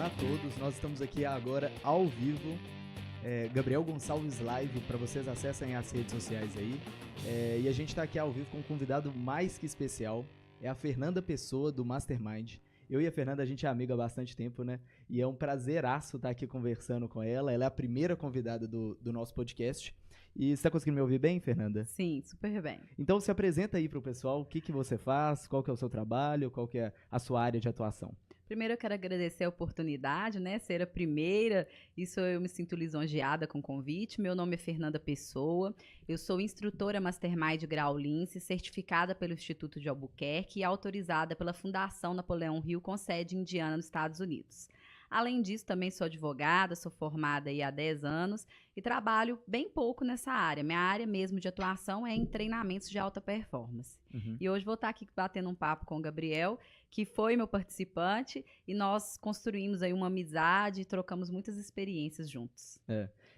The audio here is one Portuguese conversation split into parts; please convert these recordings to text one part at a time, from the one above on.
Olá a todos, nós estamos aqui agora ao vivo, Gabriel Gonçalves Live, para vocês acessem as redes sociais aí, e a gente está aqui ao vivo com um convidado mais que especial, é a Fernanda Pessoa do Mastermind. Eu e a Fernanda, a gente é amiga há bastante tempo, né? E é um prazeraço estar aqui conversando com ela. Ela é a primeira convidada do nosso podcast. E você está conseguindo me ouvir bem, Fernanda? Sim, super bem. Então se apresenta aí para o pessoal, o que você faz, qual que é o seu trabalho, qual que é a sua área de atuação. Primeiro eu quero agradecer a oportunidade, né? Ser a primeira, isso eu me sinto lisonjeada com o convite. Meu nome é Fernanda Pessoa, eu sou instrutora Mastermind Grau Lince, certificada pelo Instituto de Albuquerque e autorizada pela Fundação Napoleão Hill com sede em Indiana, nos Estados Unidos. Além disso, também sou advogada, sou formada aí há 10 anos e trabalho bem pouco nessa área. Minha área mesmo de atuação é em treinamentos de alta performance. E hoje vou estar aqui batendo um papo com o Gabriel, que foi meu participante, e nós construímos aí uma amizade e trocamos muitas experiências juntos.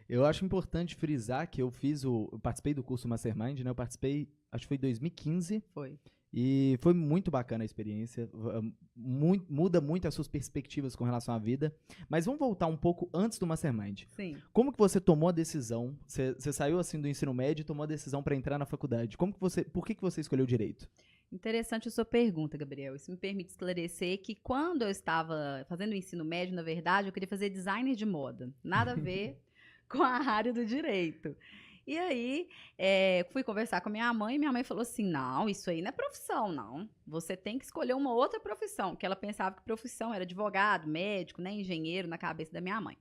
Eu acho importante frisar que eu participei do curso Mastermind, né? Eu participei, acho que foi em 2015. Foi. E foi muito bacana a experiência, muda muito as suas perspectivas com relação à vida. Mas vamos voltar um pouco antes do Mastermind. Sim. Como que você tomou a decisão? Você saiu assim do ensino médio e tomou a decisão para entrar na faculdade. Por que você escolheu direito? Interessante a sua pergunta, Gabriel. Isso me permite esclarecer que quando eu estava fazendo o ensino médio, na verdade, eu queria fazer designer de moda. Nada a ver com a área do direito. E aí, fui conversar com a minha mãe e minha mãe falou assim, não, isso aí não é profissão, não. Você tem que escolher uma outra profissão, que ela pensava que profissão era advogado, médico, né, engenheiro, na cabeça da minha mãe.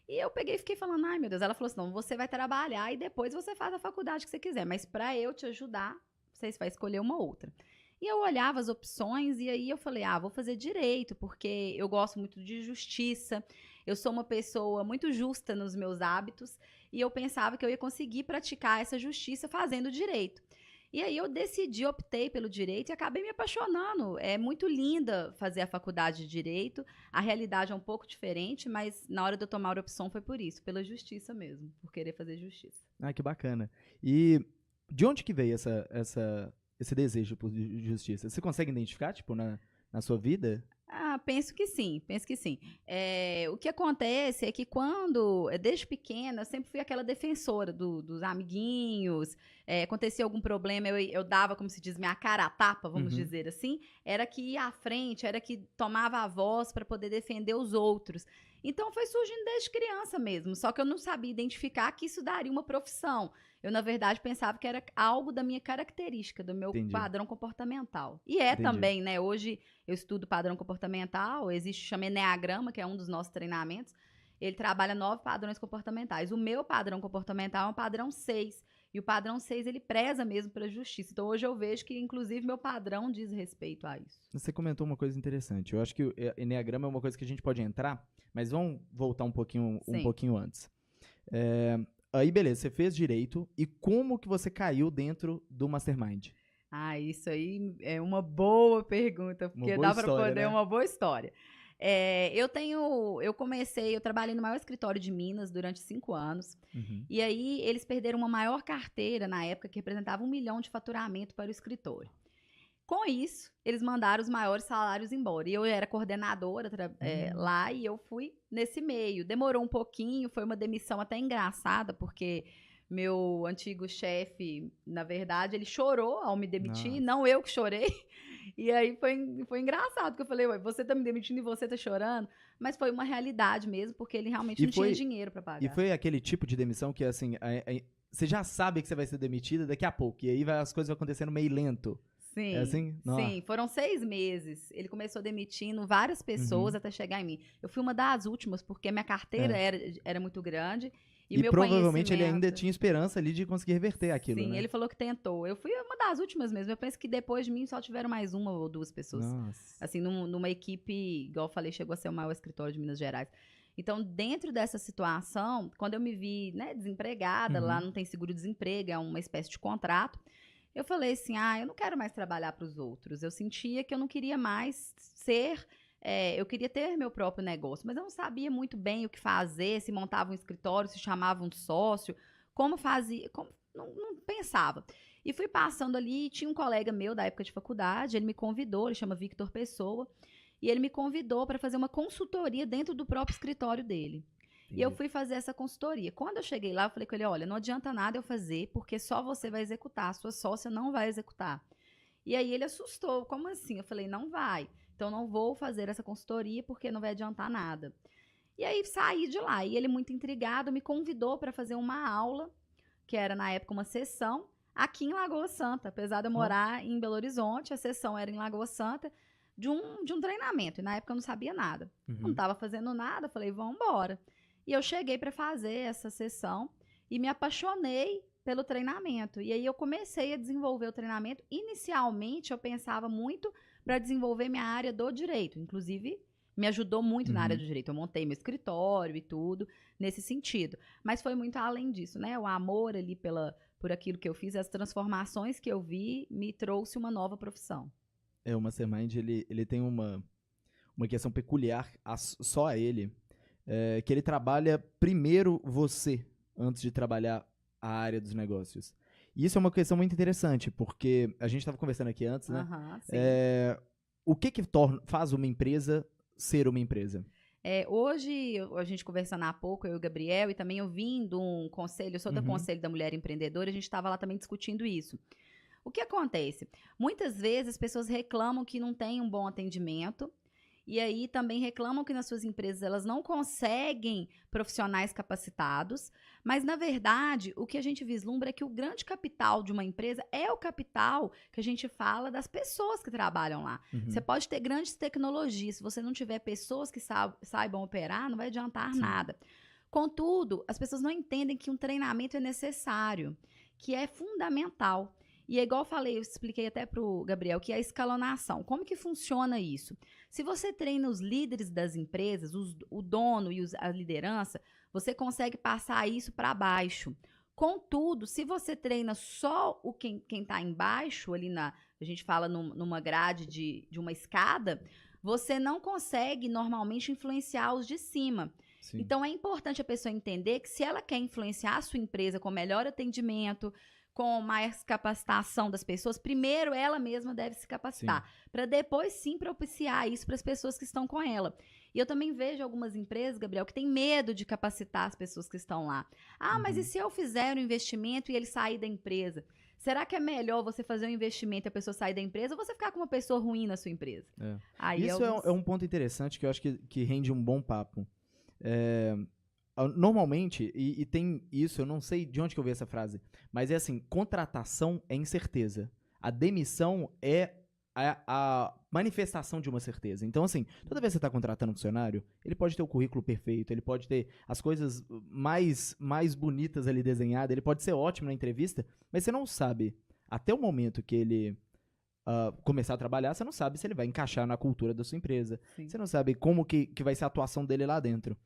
E eu peguei e fiquei falando, ai meu Deus, ela falou assim, não, você vai trabalhar e depois você faz a faculdade que você quiser, mas para eu te ajudar, você vai escolher uma outra. E eu olhava as opções e aí eu falei, vou fazer direito, porque eu gosto muito de justiça, eu sou uma pessoa muito justa nos meus hábitos e eu pensava que eu ia conseguir praticar essa justiça fazendo direito. E aí eu optei pelo direito e acabei me apaixonando. É muito linda fazer a faculdade de direito, a realidade é um pouco diferente, mas na hora de eu tomar a opção foi por isso, pela justiça mesmo, por querer fazer justiça. Que bacana. E de onde que veio esse desejo por justiça? Você consegue identificar, tipo, na sua vida? Penso que sim. O que acontece é que desde pequena, eu sempre fui aquela defensora dos amiguinhos, acontecia algum problema, eu dava, como se diz, minha cara a tapa, vamos dizer assim, era que ia à frente, era que tomava a voz para poder defender os outros. Então foi surgindo desde criança mesmo, só que eu não sabia identificar que isso daria uma profissão. Eu, na verdade, pensava que era algo da minha característica, do meu padrão comportamental. E também, né? Hoje eu estudo padrão comportamental, chama Eneagrama, que é um dos nossos treinamentos. Ele trabalha 9 padrões comportamentais. O meu padrão comportamental é um padrão 6. E o padrão 6, ele preza mesmo pela justiça. Então, hoje eu vejo que, inclusive, meu padrão diz respeito a isso. Você comentou uma coisa interessante. Eu acho que o Eneagrama é uma coisa que a gente pode entrar, mas vamos voltar um pouquinho antes. Aí, beleza, você fez direito. E como que você caiu dentro do Mastermind? Isso aí é uma boa pergunta, porque dá para poder, né? Uma boa história. Eu trabalhei no maior escritório de Minas durante 5 anos, e aí eles perderam uma maior carteira na época que representava 1 milhão de faturamento para o escritório. Com isso, eles mandaram os maiores salários embora, e eu era coordenadora lá, e eu fui nesse meio. Demorou um pouquinho, foi uma demissão até engraçada, porque meu antigo chefe, na verdade, ele chorou ao me demitir, não eu que chorei. E aí foi engraçado, porque eu falei, ué, você tá me demitindo e você tá chorando? Mas foi uma realidade mesmo, porque ele realmente não tinha dinheiro para pagar. E foi aquele tipo de demissão que, assim, você já sabe que você vai ser demitida daqui a pouco, e aí as coisas vão acontecendo meio lento. Sim, é assim? Sim, foram 6 meses. Ele começou demitindo várias pessoas até chegar em mim. Eu fui uma das últimas, porque minha carteira era muito grande. E provavelmente ele ainda tinha esperança ali de conseguir reverter aquilo, Sim, né? ele falou que tentou. Eu fui uma das últimas mesmo. Eu penso que depois de mim só tiveram mais 1 ou 2 pessoas. Nossa. Assim, numa equipe, igual eu falei, chegou a ser o maior escritório de Minas Gerais. Então, dentro dessa situação, quando eu me vi, né, desempregada, lá não tem seguro-desemprego, é uma espécie de contrato, eu falei assim, eu não quero mais trabalhar para os outros. Eu sentia que eu não queria mais eu queria ter meu próprio negócio, mas eu não sabia muito bem o que fazer, se montava um escritório, se chamava um sócio, como fazia, não pensava. E fui passando ali, tinha um colega meu da época de faculdade, ele me convidou, ele chama Victor Pessoa, E ele me convidou para fazer uma consultoria dentro do próprio escritório dele. E eu fui fazer essa consultoria. Quando eu cheguei lá, eu falei com ele, olha, não adianta nada eu fazer, porque só você vai executar, a sua sócia não vai executar. E aí ele assustou, como assim? Eu falei, não vai. Então não vou fazer essa consultoria porque não vai adiantar nada. E aí saí de lá. E ele, muito intrigado, me convidou para fazer uma aula, que era na época uma sessão, aqui em Lagoa Santa. Apesar de eu morar em Belo Horizonte, a sessão era em Lagoa Santa, de um treinamento. E na época eu não sabia nada. Não estava fazendo nada, falei, vamos embora. E eu cheguei para fazer essa sessão e me apaixonei pelo treinamento. E aí eu comecei a desenvolver o treinamento. Inicialmente, eu pensava muito para desenvolver minha área do direito. Inclusive, me ajudou muito na área do direito. Eu montei meu escritório e tudo nesse sentido. Mas foi muito além disso, né? O amor ali por aquilo que eu fiz, as transformações que eu vi, me trouxe uma nova profissão. O Mastermind, ele tem uma questão peculiar só a ele, que ele trabalha primeiro você, antes de trabalhar a área dos negócios. E isso é uma questão muito interessante, porque a gente estava conversando aqui antes, né? Sim. O que faz uma empresa ser uma empresa? Hoje, a gente conversando há pouco, eu e o Gabriel, e também eu vim de um conselho, eu sou do Conselho da Mulher Empreendedora, a gente estava lá também discutindo isso. O que acontece? Muitas vezes as pessoas reclamam que não tem um bom atendimento, e aí também reclamam que nas suas empresas elas não conseguem profissionais capacitados, mas na verdade o que a gente vislumbra é que o grande capital de uma empresa é o capital que a gente fala das pessoas que trabalham lá. Você pode ter grandes tecnologias, se você não tiver pessoas que saibam operar, não vai adiantar nada. Contudo, as pessoas não entendem que um treinamento é necessário, que é fundamental. E é igual eu falei, eu expliquei até para o Gabriel, que é a escalonação. Como que funciona isso? Se você treina os líderes das empresas, o dono e a liderança, você consegue passar isso para baixo. Contudo, se você treina só quem está embaixo, ali a gente fala numa grade de uma escada, você não consegue normalmente influenciar os de cima. Sim. Então é importante a pessoa entender que se ela quer influenciar a sua empresa com melhor atendimento, com mais capacitação das pessoas, primeiro ela mesma deve se capacitar, para depois sim propiciar isso para as pessoas que estão com ela. E eu também vejo algumas empresas, Gabriel, que têm medo de capacitar as pessoas que estão lá. Mas e se eu fizer um investimento e ele sair da empresa? Será que é melhor você fazer um investimento e a pessoa sair da empresa ou você ficar com uma pessoa ruim na sua empresa? Isso é um ponto interessante que eu acho que rende um bom papo. Normalmente, e tem isso, eu não sei de onde que eu vi essa frase, mas é assim, contratação é incerteza. A demissão é a manifestação de uma certeza. Então, assim, toda vez que você está contratando um funcionário, ele pode ter o currículo perfeito, ele pode ter as coisas mais bonitas ali desenhadas, ele pode ser ótimo na entrevista, mas você não sabe, até o momento que ele começar a trabalhar, você não sabe se ele vai encaixar na cultura da sua empresa. Sim. Você não sabe como que vai ser a atuação dele lá dentro.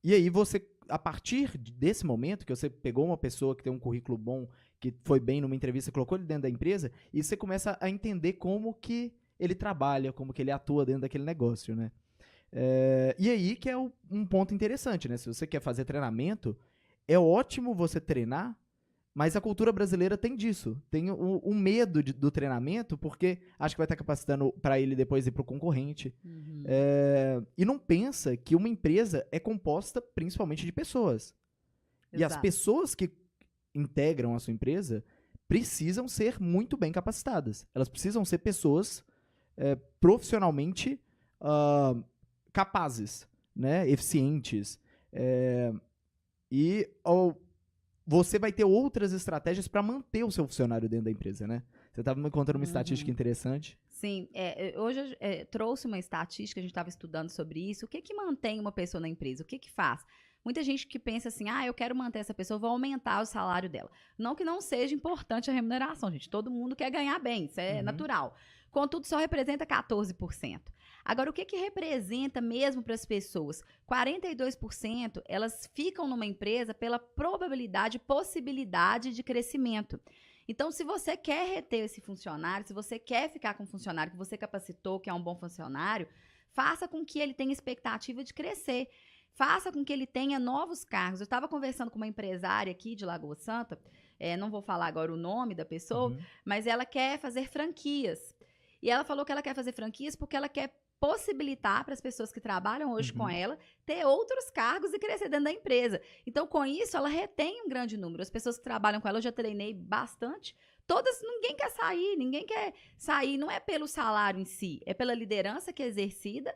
E aí você, a partir desse momento que você pegou uma pessoa que tem um currículo bom, que foi bem numa entrevista, colocou ele dentro da empresa, e você começa a entender como que ele trabalha, como que ele atua dentro daquele negócio, né? E aí que é um ponto interessante, né? Se você quer fazer treinamento, é ótimo você treinar, mas a cultura brasileira tem disso. Tem o medo do treinamento, porque acha que vai estar capacitando para ele depois ir para o concorrente. E não pensa que uma empresa é composta principalmente de pessoas. Exato. E as pessoas que integram a sua empresa precisam ser muito bem capacitadas. Elas precisam ser pessoas profissionalmente capazes, né? Eficientes. Você vai ter outras estratégias para manter o seu funcionário dentro da empresa, né? Você estava me contando uma estatística interessante. Sim, hoje eu trouxe uma estatística, a gente estava estudando sobre isso. O que mantém uma pessoa na empresa? O que faz? Muita gente que pensa assim, eu quero manter essa pessoa, vou aumentar o salário dela. Não que não seja importante a remuneração, gente. Todo mundo quer ganhar bem, isso é natural. Contudo, só representa 14%. Agora, o que representa mesmo para as pessoas? 42% elas ficam numa empresa pela probabilidade e possibilidade de crescimento. Então, se você quer reter esse funcionário, se você quer ficar com um funcionário que você capacitou, que é um bom funcionário, faça com que ele tenha expectativa de crescer. Faça com que ele tenha novos cargos. Eu estava conversando com uma empresária aqui de Lagoa Santa, não vou falar agora o nome da pessoa, mas ela quer fazer franquias. E ela falou que ela quer fazer franquias porque ela quer possibilitar para as pessoas que trabalham hoje com ela ter outros cargos e crescer dentro da empresa. Então, com isso, ela retém um grande número. As pessoas que trabalham com ela, eu já treinei bastante. Todas, ninguém quer sair, não é pelo salário em si, é pela liderança que é exercida,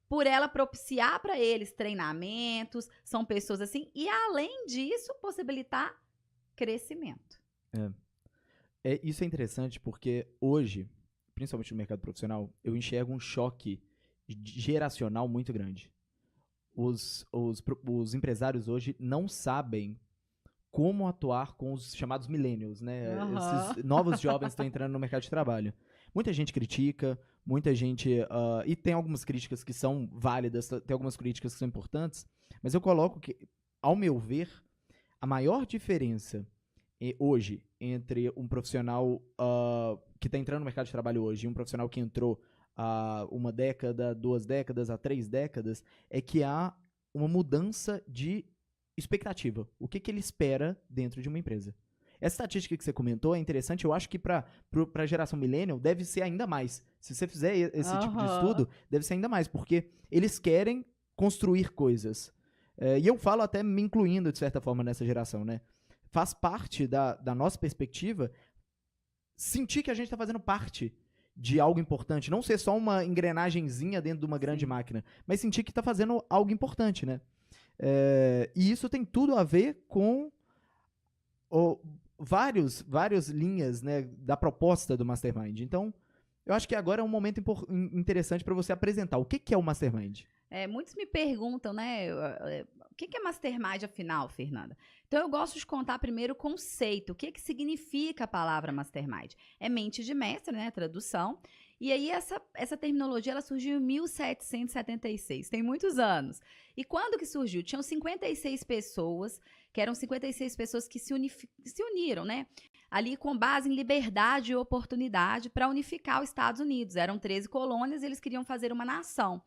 por ela propiciar para eles treinamentos, são pessoas assim, e além disso, possibilitar crescimento. Isso é interessante porque hoje, principalmente no mercado profissional, eu enxergo um choque geracional muito grande. Os empresários hoje não sabem como atuar com os chamados millennials, né? Esses novos jovens que estão entrando no mercado de trabalho. Muita gente critica, muita gente... e tem algumas críticas que são válidas, tem algumas críticas que são importantes, mas eu coloco que, ao meu ver, a maior diferença hoje entre um profissional que está entrando no mercado de trabalho hoje e um profissional que entrou há 1 década, 2 décadas, há 3 décadas, é que há uma mudança de expectativa. O que ele espera dentro de uma empresa. Essa estatística que você comentou é interessante. Eu acho que para a geração millennial deve ser ainda mais. Se você fizer esse tipo de estudo, deve ser ainda mais, porque eles querem construir coisas. E eu falo até me incluindo, de certa forma, nessa geração, né? Faz parte da nossa perspectiva sentir que a gente está fazendo parte de algo importante. Não ser só uma engrenagenzinha dentro de uma grande máquina, mas sentir que está fazendo algo importante, né? E isso tem tudo a ver com várias linhas, né, da proposta do Mastermind. Então, eu acho que agora é um momento interessante para você apresentar. O que é o Mastermind? Muitos me perguntam, né, o que é Mastermind afinal, Fernanda? Então, eu gosto de contar primeiro o conceito. O que significa a palavra Mastermind? É mente de mestre, né, tradução. E aí, essa terminologia, ela surgiu em 1776, tem muitos anos. E quando que surgiu? Tinham 56 pessoas, que eram 56 pessoas que se uniram, né? Ali com base em liberdade e oportunidade para unificar os Estados Unidos. Eram 13 colônias e eles queriam fazer uma nação.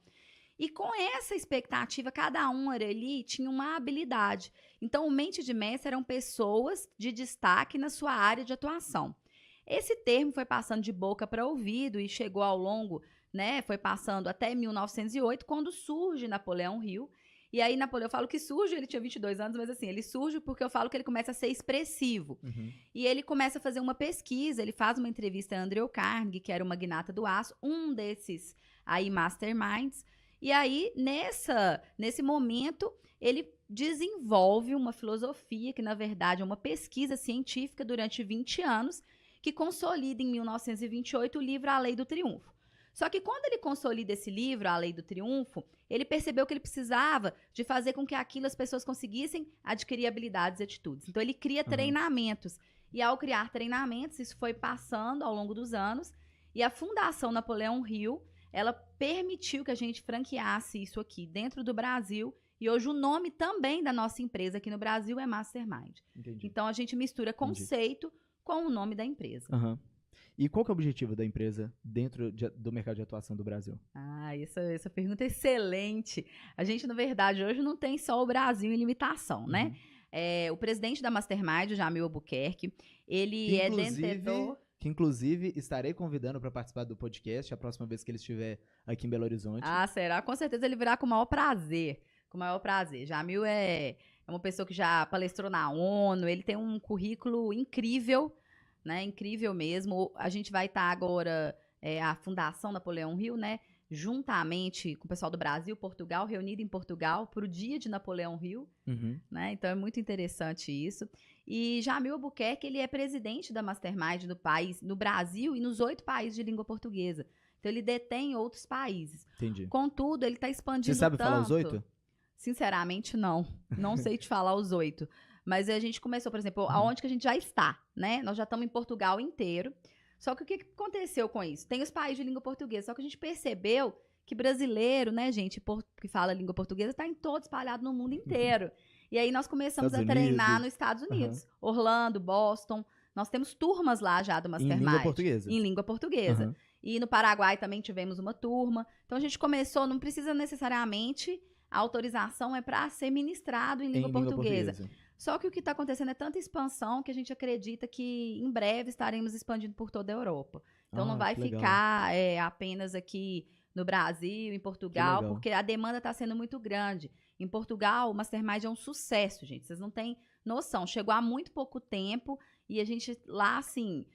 E com essa expectativa, cada um ali tinha uma habilidade. Então, o mente de mestre eram pessoas de destaque na sua área de atuação. Esse termo foi passando de boca para ouvido e chegou ao longo, né, foi passando até 1908, quando surge Napoleão Hill. E aí, Napoleão, eu falo que surge, ele tinha 22 anos, mas assim, ele surge porque eu falo que ele começa a ser expressivo. E ele começa a fazer uma pesquisa, ele faz uma entrevista a Andrew Carnegie, que era o magnata do aço, um desses aí masterminds. E aí, nesse momento, ele desenvolve uma filosofia, que na verdade é uma pesquisa científica durante 20 anos, que consolida em 1928 o livro A Lei do Triunfo. Só que quando ele consolida esse livro, A Lei do Triunfo, ele percebeu que ele precisava de fazer com que aquilo as pessoas conseguissem adquirir habilidades e atitudes. Então ele cria treinamentos. E ao criar treinamentos, isso foi passando ao longo dos anos, e a Fundação Napoleão Hill, ela permitiu que a gente franqueasse isso aqui dentro do Brasil, e hoje o nome também da nossa empresa aqui no Brasil é Mastermind. Entendi. Então a gente mistura conceito com o nome da empresa. E qual que é o objetivo da empresa dentro do mercado de atuação do Brasil? Essa pergunta é excelente. A gente, na verdade, hoje não tem só o Brasil em limitação, né? O presidente da Mastermind, o Jamil Albuquerque, ele é detentor... Que, inclusive, estarei convidando para participar do podcast a próxima vez que ele estiver aqui em Belo Horizonte. Será? Com certeza ele virá com o maior prazer. Com o maior prazer. Jamil é uma pessoa que já palestrou na ONU, ele tem um currículo incrível, né? Incrível mesmo. A gente vai estar agora, a Fundação Napoleão Hill, né? Juntamente com o pessoal do Brasil, Portugal, reunido em Portugal para o dia de Napoleão Hill, né? Então é muito interessante isso. E Jamil Albuquerque, ele é presidente da Mastermind no Brasil e nos 8 países de língua portuguesa. Então ele detém outros países. Entendi. Contudo, ele está expandindo Você sabe tanto. falar os 8? Sinceramente, não. Não sei te falar os 8. Mas a gente começou, por exemplo, aonde que a gente já está, né? Nós já estamos em Portugal inteiro. Só que o que aconteceu com isso? Tem os países de língua portuguesa, só que a gente percebeu que brasileiro, né, gente, que fala língua portuguesa, está em todo espalhado no mundo inteiro. E aí nós começamos a treinar nos Estados Unidos. Orlando, Boston. Nós temos turmas lá já do Mastermind. Em língua portuguesa. Em língua portuguesa. E no Paraguai também tivemos uma turma. Então a gente começou, não precisa necessariamente, a autorização é para ser ministrado em língua portuguesa. Só que o que está acontecendo é tanta expansão que a gente acredita que em breve estaremos expandindo por toda a Europa. Então não vai que legal. ficar apenas aqui no Brasil, em Portugal, legal. porque a demanda está sendo muito grande. Em Portugal, o Mastermind é um sucesso, gente. Vocês não têm noção. Chegou há muito pouco tempo e a gente lá, assim,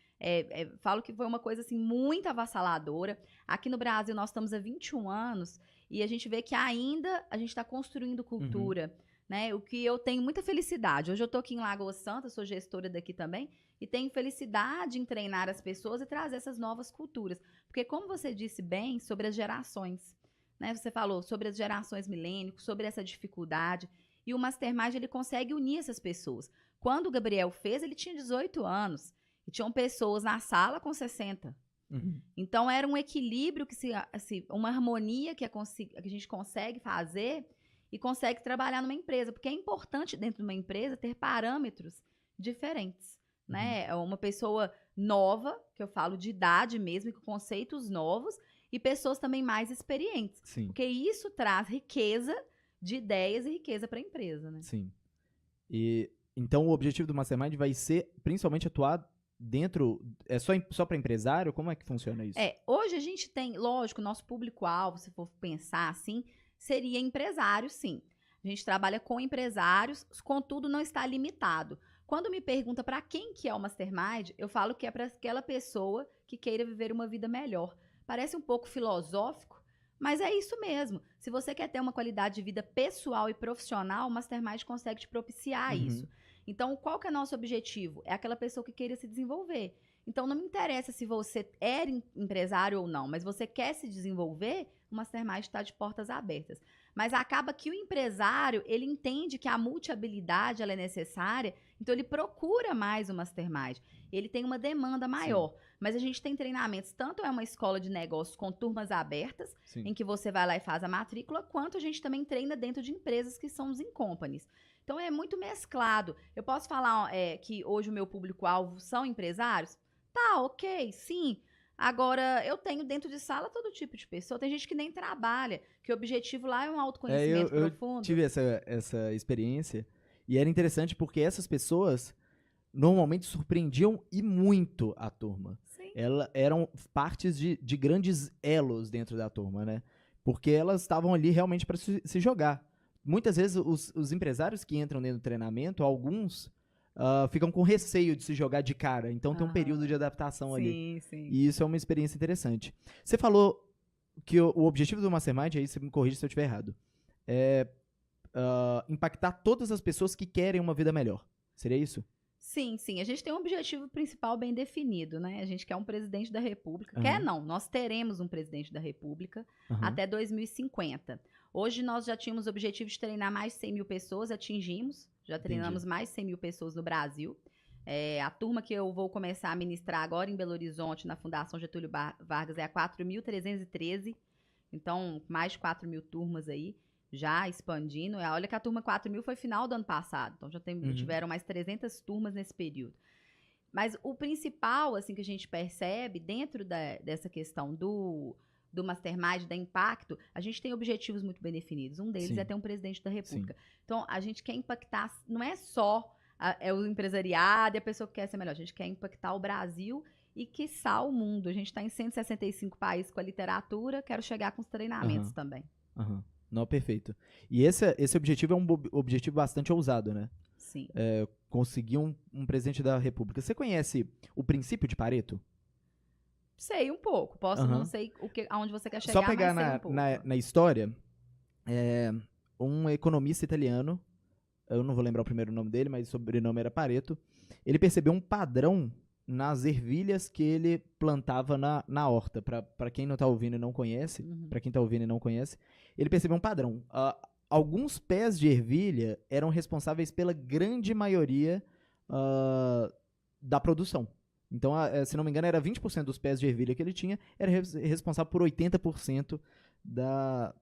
falo que foi uma coisa assim muito avassaladora. Aqui no Brasil, nós estamos há 21 anos e a gente vê que ainda a gente está construindo cultura. Né? O que eu tenho muita felicidade. Hoje eu estou aqui em Lagoa Santa, sou gestora daqui também, e tenho felicidade em treinar as pessoas e trazer essas novas culturas. Porque, como você disse bem, sobre as gerações, né? Você falou sobre as gerações milênicos, sobre essa dificuldade, e o Mastermind, ele consegue unir essas pessoas. Quando o Gabriel fez, ele tinha 18 anos, e tinham pessoas na sala com 60. Então, era um equilíbrio, uma harmonia que a gente consegue fazer e consegue trabalhar numa empresa, porque é importante dentro de uma empresa ter parâmetros diferentes, né? Uma pessoa nova, que eu falo de idade mesmo, com conceitos novos, e pessoas também mais experientes. Sim. Porque isso traz riqueza de ideias e riqueza para a empresa, né? Sim. E então o objetivo do Mastermind vai ser principalmente atuar dentro, só para empresário? Como é que funciona isso? Hoje a gente tem, lógico, nosso público-alvo, se for pensar assim, seria empresário, sim. A gente trabalha com empresários, contudo não está limitado. Quando me pergunta para quem que é o Mastermind, eu falo que é para aquela pessoa que queira viver uma vida melhor. Parece um pouco filosófico, mas é isso mesmo. Se você quer ter uma qualidade de vida pessoal e profissional, o Mastermind consegue te propiciar isso. Então, qual que é o nosso objetivo? É aquela pessoa que queira se desenvolver. Então, não me interessa se você é empresário ou não, mas você quer se desenvolver, o Mastermind está de portas abertas. Mas acaba que o empresário, ele entende que a multi-habilidade ela é necessária, então ele procura mais o Mastermind. Ele tem uma demanda maior. Sim. Mas a gente tem treinamentos, tanto é uma escola de negócios com turmas abertas, sim, em que você vai lá e faz a matrícula, quanto a gente também treina dentro de empresas que são os in-companies. Então é muito mesclado. Eu posso falar que hoje o meu público-alvo são empresários? Tá, ok, sim. Agora, eu tenho dentro de sala todo tipo de pessoa. Tem gente que nem trabalha, que o objetivo lá é um autoconhecimento profundo. Eu tive essa experiência e era interessante porque essas pessoas normalmente surpreendiam e muito a turma. Sim. Elas eram partes de grandes elos dentro da turma, né? Porque elas estavam ali realmente para se jogar. Muitas vezes os empresários que entram dentro do treinamento, alguns ficam com receio de se jogar de cara. Então tem um período de adaptação ali. Sim. E isso é uma experiência interessante. Você falou que o objetivo do Mastermind, aí você me corrige se eu estiver errado, é impactar todas as pessoas que querem uma vida melhor. Seria isso? Sim. A gente tem um objetivo principal bem definido, né? A gente quer um presidente da República. Quer não, nós teremos um presidente da República até 2050. Hoje nós já tínhamos o objetivo de treinar mais de 100 mil pessoas, atingimos. Já treinamos mais de 100 mil pessoas no Brasil. A turma que eu vou começar a ministrar agora em Belo Horizonte, na Fundação Getúlio Vargas, é a 4.313. Então, mais de 4 mil turmas aí, já expandindo. Olha que a turma 4.000 foi final do ano passado. Então, já tiveram mais 300 turmas nesse período. Mas o principal, assim, que a gente percebe dentro dessa questão do Mastermind, da Impacto, a gente tem objetivos muito bem definidos. Um deles é ter um presidente da República. Sim. Então, a gente quer impactar, não é só o empresariado e a pessoa que quer ser melhor. A gente quer impactar o Brasil e, quiçá, o mundo. A gente está em 165 países com a literatura, quero chegar com os treinamentos também. Não, perfeito. E esse objetivo é um objetivo bastante ousado, né? Sim. Conseguir um presidente da República. Você conhece o princípio de Pareto? Sei um pouco. Não sei aonde você quer chegar, só pegar mas sei um pouco. na história, um economista italiano, eu não vou lembrar o primeiro nome dele, mas o sobrenome era Pareto, ele percebeu um padrão nas ervilhas que ele plantava na horta. Para quem não está ouvindo e não conhece, ele percebeu um padrão. Alguns pés de ervilha eram responsáveis pela grande maioria da produção. Então, se não me engano, era 20% dos pés de ervilha que ele tinha, era responsável por 80%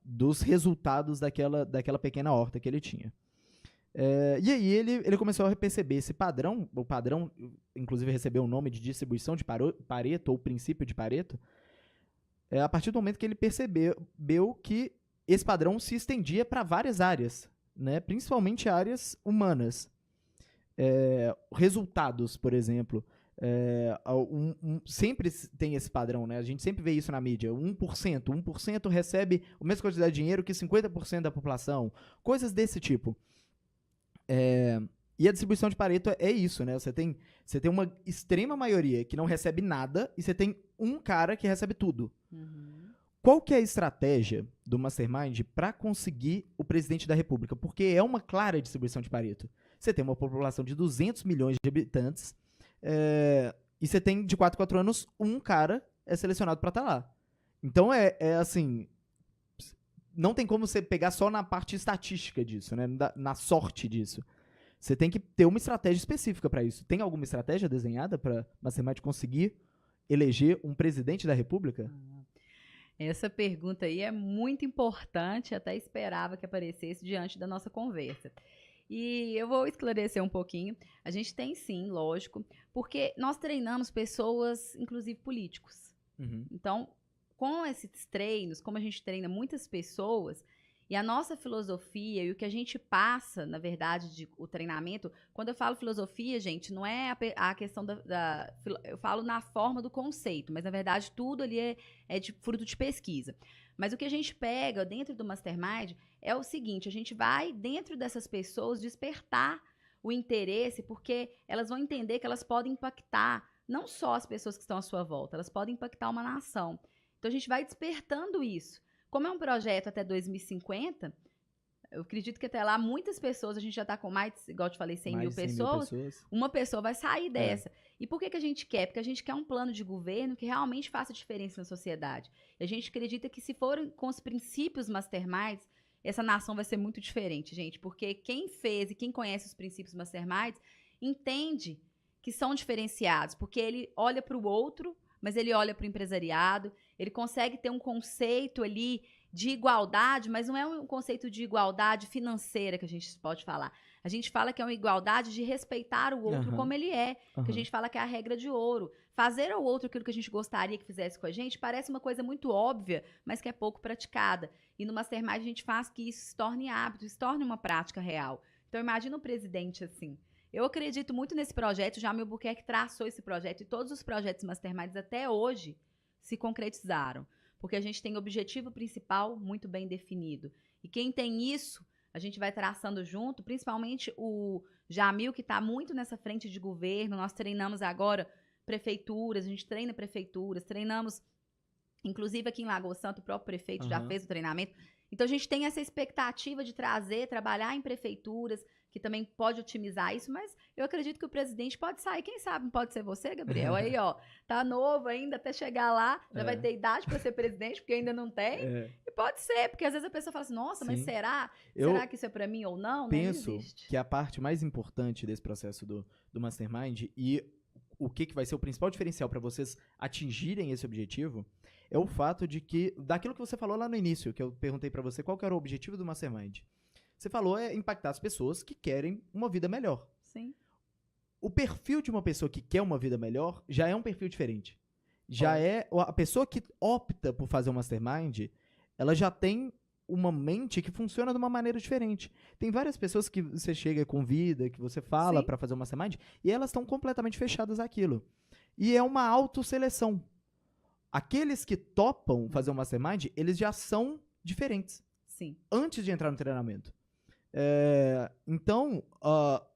dos resultados daquela pequena horta que ele tinha. E aí ele começou a perceber esse padrão, o padrão, inclusive, recebeu o nome de distribuição de Pareto, ou princípio de Pareto, a partir do momento que ele percebeu que esse padrão se estendia para várias áreas, né? Principalmente áreas humanas. Resultados, por exemplo. Sempre tem esse padrão, né? A gente sempre vê isso na mídia. 1% recebe a mesma quantidade de dinheiro que 50% da população. Coisas desse tipo. E a distribuição de Pareto é isso, né? Você tem uma extrema maioria que não recebe nada e você tem um cara que recebe tudo. Uhum. Qual que é a estratégia do Mastermind para conseguir o presidente da República? Porque é uma clara distribuição de Pareto. Você tem uma população de 200 milhões de habitantes e você tem, de 4 em 4 anos, um cara é selecionado para estar lá. Então, assim, não tem como você pegar só na parte estatística disso, né? Na sorte disso. Você tem que ter uma estratégia específica para isso. Tem alguma estratégia desenhada para Mastermind conseguir eleger um presidente da República? Essa pergunta aí é muito importante, até esperava que aparecesse diante da nossa conversa. E eu vou esclarecer um pouquinho. A gente tem sim, lógico, porque nós treinamos pessoas, inclusive políticos. Uhum. Então, com esses treinos, como a gente treina muitas pessoas, e a nossa filosofia e o que a gente passa, na verdade, o treinamento, quando eu falo filosofia, gente, não é a questão eu falo na forma do conceito, mas na verdade tudo ali é de fruto de pesquisa. Mas o que a gente pega dentro do Mastermind é o seguinte, a gente vai dentro dessas pessoas despertar o interesse, porque elas vão entender que elas podem impactar não só as pessoas que estão à sua volta, elas podem impactar uma nação. Então a gente vai despertando isso. Como é um projeto até 2050, eu acredito que até lá muitas pessoas, a gente já está com mais, igual eu te falei, 100 mil pessoas, uma pessoa vai sair dessa. E por que a gente quer? Porque a gente quer um plano de governo que realmente faça diferença na sociedade. E a gente acredita que se forem com os princípios masterminds, essa nação vai ser muito diferente, gente. Porque quem fez e quem conhece os princípios masterminds entende que são diferenciados, porque ele olha para o outro, mas ele olha para o empresariado, ele consegue ter um conceito ali de igualdade, mas não é um conceito de igualdade financeira que a gente pode falar. A gente fala que é uma igualdade de respeitar o outro como ele é, que a gente fala que é a regra de ouro. Fazer ao outro aquilo que a gente gostaria que fizesse com a gente parece uma coisa muito óbvia, mas que é pouco praticada. E no Mastermind a gente faz que isso se torne hábito, se torne uma prática real. Então imagina um presidente assim. Eu acredito muito nesse projeto, já meu Buquerque traçou esse projeto e todos os projetos Masterminds até hoje se concretizaram, porque a gente tem objetivo principal muito bem definido. E quem tem isso, a gente vai traçando junto, principalmente o Jamil, que está muito nessa frente de governo. Nós treinamos agora prefeituras, a gente treina prefeituras, treinamos, inclusive aqui em Lagoa Santa, o próprio prefeito já fez o treinamento. Então a gente tem essa expectativa de trabalhar em prefeituras, que também pode otimizar isso, mas eu acredito que o presidente pode sair. Quem sabe não pode ser você, Gabriel? Aí, ó, tá novo ainda, até chegar lá, já vai ter idade para ser presidente, porque ainda não tem. E pode ser, porque às vezes a pessoa fala assim, nossa, mas será? Será que isso é para mim ou não? Penso que a parte mais importante desse processo do Mastermind e o que vai ser o principal diferencial para vocês atingirem esse objetivo é o fato de que, daquilo que você falou lá no início, que eu perguntei para você qual que era o objetivo do Mastermind. Você falou impactar as pessoas que querem uma vida melhor. Sim. O perfil de uma pessoa que quer uma vida melhor já é um perfil diferente. Já é a pessoa que opta por fazer um Mastermind, ela já tem uma mente que funciona de uma maneira diferente. Tem várias pessoas que você chega e convida, que você fala para fazer um Mastermind, e elas estão completamente fechadas àquilo. E é uma autoseleção. Aqueles que topam fazer um Mastermind, eles já são diferentes. Sim. Antes de entrar no treinamento. Então,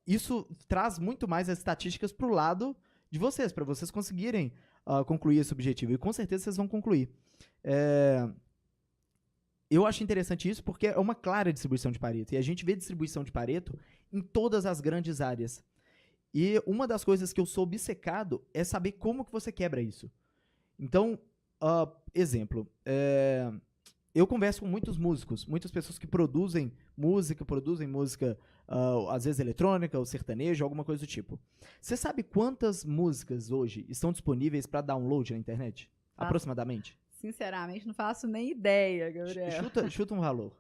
isso traz muito mais as estatísticas para o lado de vocês, para vocês conseguirem concluir esse objetivo. E com certeza vocês vão concluir. Eu acho interessante isso porque é uma clara distribuição de Pareto. E a gente vê distribuição de Pareto em todas as grandes áreas. E uma das coisas que eu sou obcecado é saber como que você quebra isso. Então, exemplo, eu converso com muitos músicos, muitas pessoas que produzem música às vezes eletrônica ou sertanejo, alguma coisa do tipo. Você sabe quantas músicas hoje estão disponíveis para download na internet? Aproximadamente? Sinceramente, não faço nem ideia, Gabriel. Chuta um valor.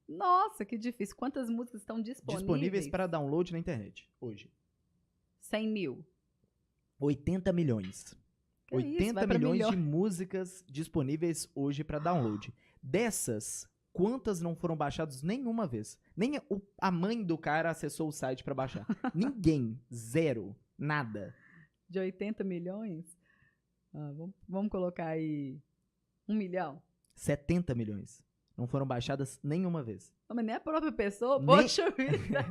Nossa, que difícil. Quantas músicas estão disponíveis para download na internet hoje? 100 mil. 80 milhões. 80 milhões de músicas disponíveis hoje para download. Dessas, quantas não foram baixadas nenhuma vez? Nem a mãe do cara acessou o site para baixar. Ninguém. Zero. Nada. de 80 milhões, vamos colocar aí 1 milhão. 70 milhões. Não foram baixadas nenhuma vez. Não, mas nem a própria pessoa, poxa vida.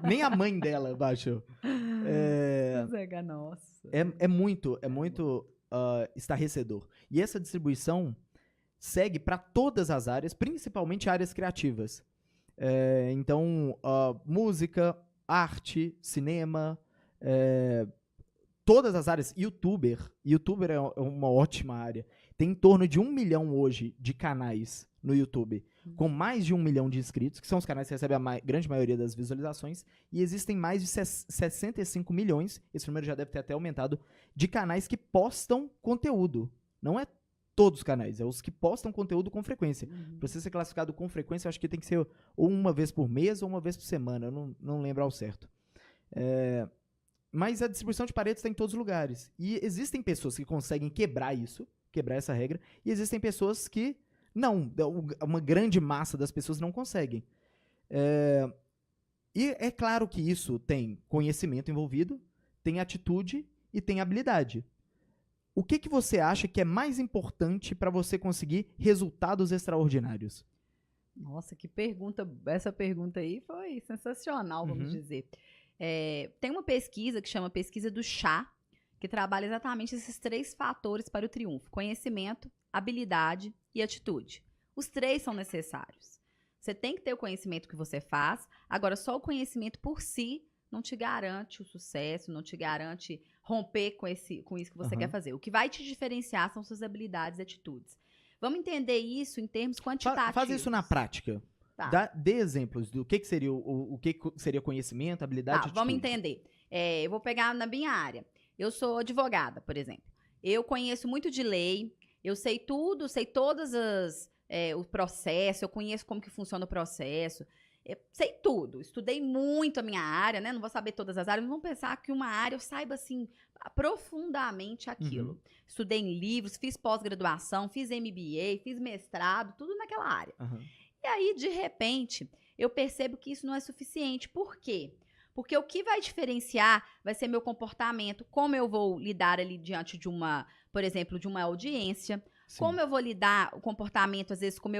Nem a mãe dela baixou. Nossa. É muito estarrecedor. E essa distribuição segue para todas as áreas, principalmente áreas criativas. Então, música, arte, cinema, todas as áreas. YouTuber é uma ótima área. Tem em torno de 1 milhão hoje de canais no YouTube, com mais de 1 milhão de inscritos, que são os canais que recebem a grande maioria das visualizações, e existem mais de 65 milhões, esse número já deve ter até aumentado, de canais que postam conteúdo. Não é todos os canais, é os que postam conteúdo com frequência. Para você ser classificado com frequência, eu acho que tem que ser ou uma vez por mês ou uma vez por semana, eu não lembro ao certo. Mas a distribuição de paredes está em todos os lugares. E existem pessoas que conseguem quebrar essa regra, e existem pessoas que não, uma grande massa das pessoas não conseguem. E é claro que isso tem conhecimento envolvido, tem atitude e tem habilidade. O que você acha que é mais importante para você conseguir resultados extraordinários? Nossa, que pergunta. Essa pergunta aí foi sensacional, vamos dizer. Tem uma pesquisa que chama Pesquisa do Chá, que trabalha exatamente esses 3 fatores para o triunfo: conhecimento, habilidade e atitude. Os 3 são necessários. Você tem que ter o conhecimento que você faz, agora só o conhecimento por si não te garante o sucesso, não te garante romper com isso que você quer fazer. O que vai te diferenciar são suas habilidades e atitudes. Vamos entender isso em termos quantitativos. Faz isso na prática. Tá. Dê exemplos do que seria o que seria conhecimento, habilidade e atitude. Vamos entender. Eu vou pegar na minha área. Eu sou advogada, por exemplo. Eu conheço muito de lei, eu sei tudo, sei todas o processo, eu conheço como que funciona o processo, eu sei tudo. Estudei muito a minha área, né? Não vou saber todas as áreas, mas vamos pensar que uma área eu saiba, assim, profundamente aquilo. Estudei em livros, fiz pós-graduação, fiz MBA, fiz mestrado, tudo naquela área. E aí, de repente, eu percebo que isso não é suficiente. Por quê? Porque o que vai diferenciar vai ser meu comportamento, como eu vou lidar ali diante de por exemplo, de uma audiência, Sim. Como eu vou lidar o comportamento, às vezes, com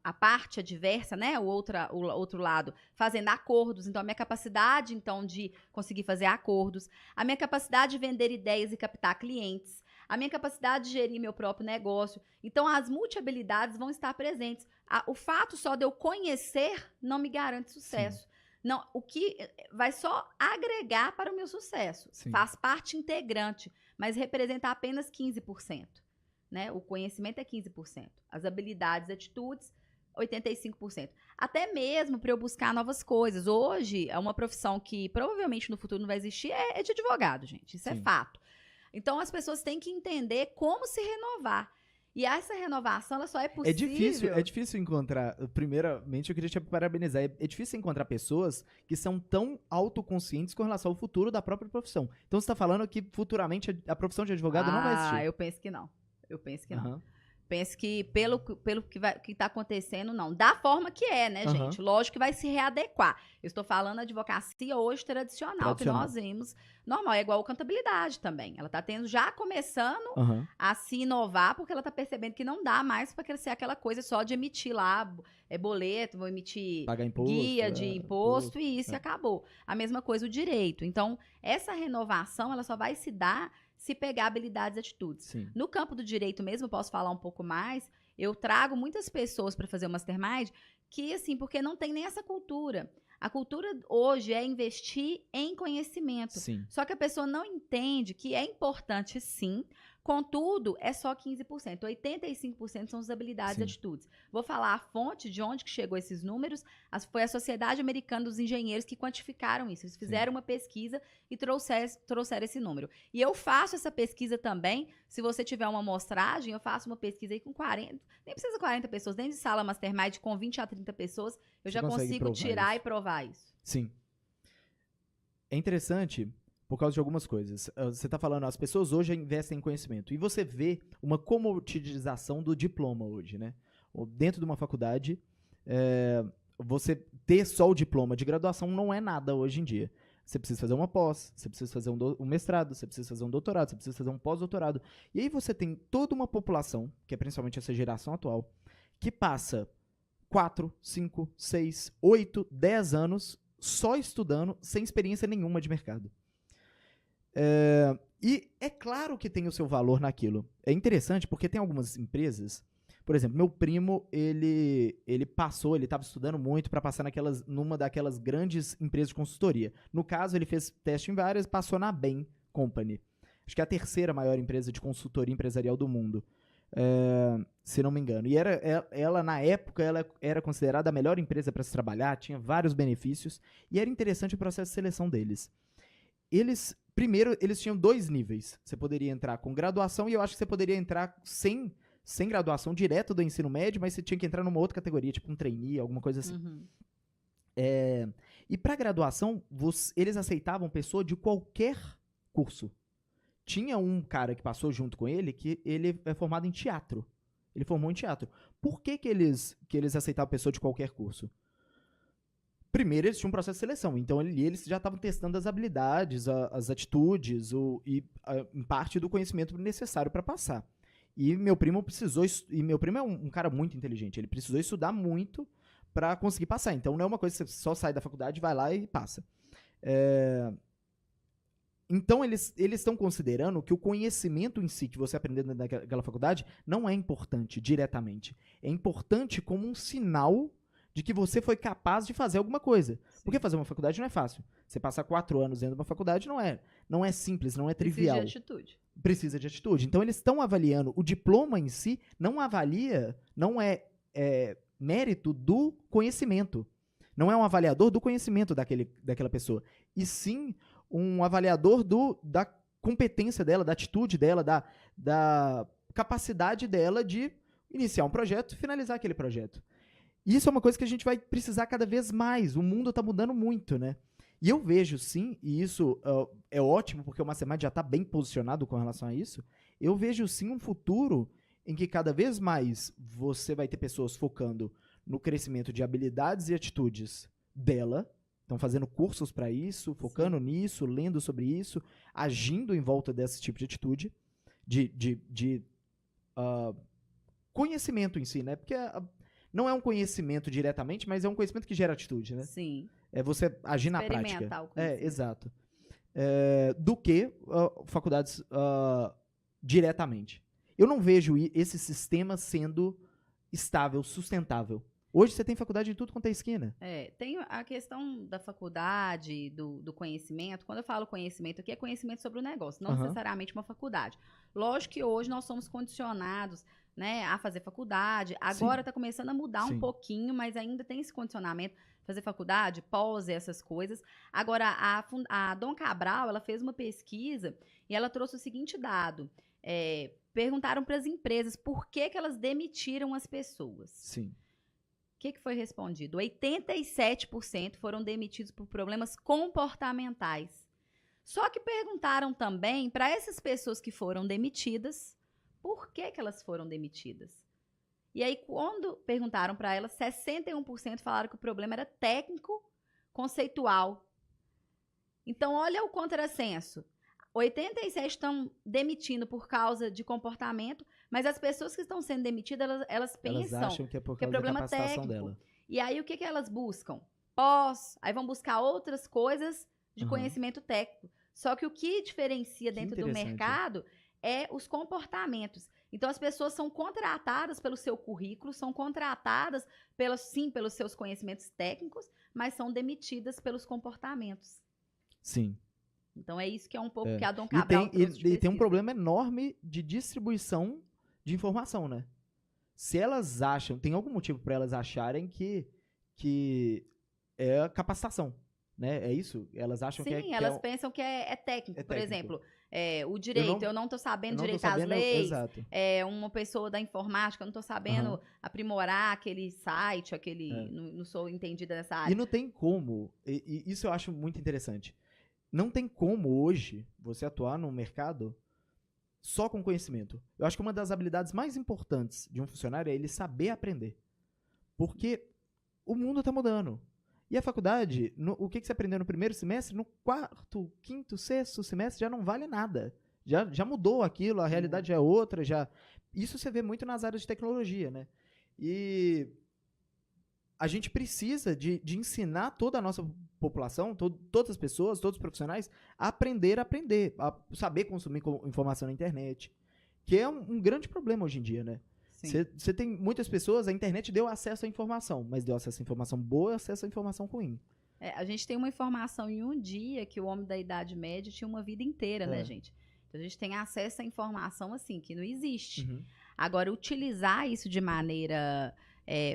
a parte adversa, né? O outro lado, fazendo acordos. Então, a minha capacidade, de conseguir fazer acordos, a minha capacidade de vender ideias e captar clientes, a minha capacidade de gerir meu próprio negócio. Então, as multi-habilidades vão estar presentes. O fato só de eu conhecer não me garante sucesso. Sim. Não, o que vai só agregar para o meu sucesso. Sim. Faz parte integrante, mas representa apenas 15%. Né? O conhecimento é 15%. As habilidades e atitudes, 85%. Até mesmo para eu buscar novas coisas. Hoje, é uma profissão que provavelmente no futuro não vai existir, é de advogado, gente. Isso Sim. é fato. Então, as pessoas têm que entender como se renovar. E essa renovação, ela só é possível... É difícil encontrar... Primeiramente, eu queria te parabenizar. É difícil encontrar pessoas que são tão autoconscientes com relação ao futuro da própria profissão. Então, você está falando que futuramente a profissão de advogado não vai existir. Eu penso que não. Penso que pelo que está acontecendo, não. Da forma que é, né, gente? Lógico que vai se readequar. Eu estou falando advocacia hoje tradicional. Que nós vimos. Normal, é igual a contabilidade também. Ela está já começando a se inovar, porque ela está percebendo que não dá mais para crescer aquela coisa só de emitir lá boleto, vou emitir guia de imposto e isso acabou. A mesma coisa o direito. Então, essa renovação, ela só vai se dar se pegar habilidades e atitudes. Sim. No campo do direito mesmo, eu posso falar um pouco mais, eu trago muitas pessoas para fazer o Mastermind que, assim, porque não tem nem essa cultura. A cultura hoje é investir em conhecimento. Sim. Só que a pessoa não entende que é importante, sim, contudo, é só 15%. 85% são as habilidades Sim. e atitudes. Vou falar a fonte de onde que chegou esses números. Foi a Sociedade Americana dos Engenheiros que quantificaram isso. Eles fizeram Sim. uma pesquisa e trouxeram esse número. E eu faço essa pesquisa também. Se você tiver uma amostragem, eu faço uma pesquisa aí com 40... Nem precisa 40 pessoas, dentro de sala Mastermind, com 20 a 30 pessoas, eu já consigo tirar e provar isso. Sim. É interessante... Por causa de algumas coisas. Você está falando, as pessoas hoje investem em conhecimento. E você vê uma comoditização do diploma hoje, né? Dentro de uma faculdade, você ter só o diploma de graduação não é nada hoje em dia. você precisa fazer uma pós, você precisa fazer um mestrado, você precisa fazer um doutorado, você precisa fazer um pós-doutorado. E aí você tem toda uma população, que é principalmente essa geração atual, que passa 4, 5, 6, 8, 10 anos só estudando, sem experiência nenhuma de mercado. E é claro que tem o seu valor naquilo. É interessante porque tem algumas empresas, por exemplo, meu primo, ele estava estudando muito para passar numa daquelas grandes empresas de consultoria. No caso, ele fez teste em várias, passou na Bain Company. Acho que é a terceira maior empresa de consultoria empresarial do mundo, se não me engano. E ela, na época, ela era considerada a melhor empresa para se trabalhar, tinha vários benefícios, e era interessante o processo de seleção deles. Primeiro, eles tinham 2 níveis. Você poderia entrar com graduação e eu acho que você poderia entrar sem graduação, direto do ensino médio, mas você tinha que entrar numa outra categoria, tipo um trainee, alguma coisa assim. Uhum. E para graduação, eles aceitavam pessoa de qualquer curso. Tinha um cara que passou junto com ele, que ele é formado em teatro. Ele formou em teatro. Por que eles aceitavam pessoa de qualquer curso? Primeiro, eles tinham um processo de seleção. Então, eles já estavam testando as habilidades, as atitudes em parte do conhecimento necessário para passar. E meu primo é um cara muito inteligente. Ele precisou estudar muito para conseguir passar. Então, não é uma coisa que você só sai da faculdade, vai lá e passa. Então, eles estão considerando que o conhecimento em si que você aprendeu naquela faculdade não é importante diretamente. É importante como um sinal de que você foi capaz de fazer alguma coisa. Sim. Porque fazer uma faculdade não é fácil. Você passar 4 anos dentro de uma faculdade não é simples, não é trivial. Precisa de atitude. Precisa de atitude. Então, eles estão avaliando. O diploma em si não é mérito do conhecimento. Não é um avaliador do conhecimento daquela pessoa. E sim um avaliador da competência dela, da atitude dela, da capacidade dela de iniciar um projeto e finalizar aquele projeto. E isso é uma coisa que a gente vai precisar cada vez mais. O mundo está mudando muito, né? E eu vejo, sim, e isso é ótimo, porque o Mastermind já está bem posicionado com relação a isso, eu vejo, sim, um futuro em que cada vez mais você vai ter pessoas focando no crescimento de habilidades e atitudes dela, estão fazendo cursos para isso, focando nisso, lendo sobre isso, agindo em volta desse tipo de atitude, de conhecimento em si, né? Porque não é um conhecimento diretamente, mas é um conhecimento que gera atitude, né? Sim. É você agir na prática. Experimentar o conhecimento. Exato. Do que faculdades diretamente. Eu não vejo esse sistema sendo estável, sustentável. Hoje você tem faculdade em tudo quanto é esquina. Tem a questão da faculdade, do conhecimento. Quando eu falo conhecimento aqui, é conhecimento sobre o negócio, não necessariamente uma faculdade. Lógico que hoje nós somos condicionados, né, a fazer faculdade. Agora está começando a mudar um pouquinho, mas ainda tem esse condicionamento. Fazer faculdade, pós, essas coisas. Agora, a Dom Cabral, ela fez uma pesquisa e ela trouxe o seguinte dado. Perguntaram para as empresas por que elas demitiram as pessoas. Sim. O que foi respondido? 87% foram demitidos por problemas comportamentais. Só que perguntaram também para essas pessoas que foram demitidas, por que elas foram demitidas? E aí, quando perguntaram para elas, 61% falaram que o problema era técnico, conceitual. Então, olha o contrassenso. 87% estão demitindo por causa de comportamento, mas as pessoas que estão sendo demitidas, elas pensam elas acham que é por causa problema da capacitação técnico. dela. E aí, o que elas buscam? Aí vão buscar outras coisas de conhecimento técnico. Só que o que diferencia dentro do mercado é os comportamentos. Então, as pessoas são contratadas pelo seu currículo, são contratadas, pelos seus conhecimentos técnicos, mas são demitidas pelos comportamentos. Sim. Então, é isso que é um pouco que a Dom Cabral trouxe e tem um problema enorme de distribuição de informação, né? Se elas acham, tem algum motivo para elas acharem que é capacitação, né? É isso? Elas acham que é... Sim, elas pensam que é técnico. Por exemplo, o direito, eu não estou sabendo direito às leis. Exato. Uma pessoa da informática, eu não estou sabendo aprimorar aquele site, não sou entendida nessa área. E não tem como, e isso eu acho muito interessante, não tem como hoje você atuar no mercado só com conhecimento. Eu acho que uma das habilidades mais importantes de um funcionário é ele saber aprender. Porque o mundo está mudando. E a faculdade, o que você aprendeu no primeiro semestre, no quarto, quinto, sexto semestre já não vale nada. Já mudou aquilo, a realidade é outra, Isso você vê muito nas áreas de tecnologia, né? E a gente precisa de ensinar toda a nossa população, todas as pessoas, todos os profissionais, a aprender, a saber consumir informação na internet, que é um grande problema hoje em dia, né? Você tem muitas pessoas, a internet deu acesso à informação, mas deu acesso à informação boa e acesso à informação ruim. A gente tem uma informação em um dia que o homem da Idade Média tinha uma vida inteira, né, gente? Então a gente tem acesso à informação assim, que não existe. Uhum. Agora, utilizar isso de maneira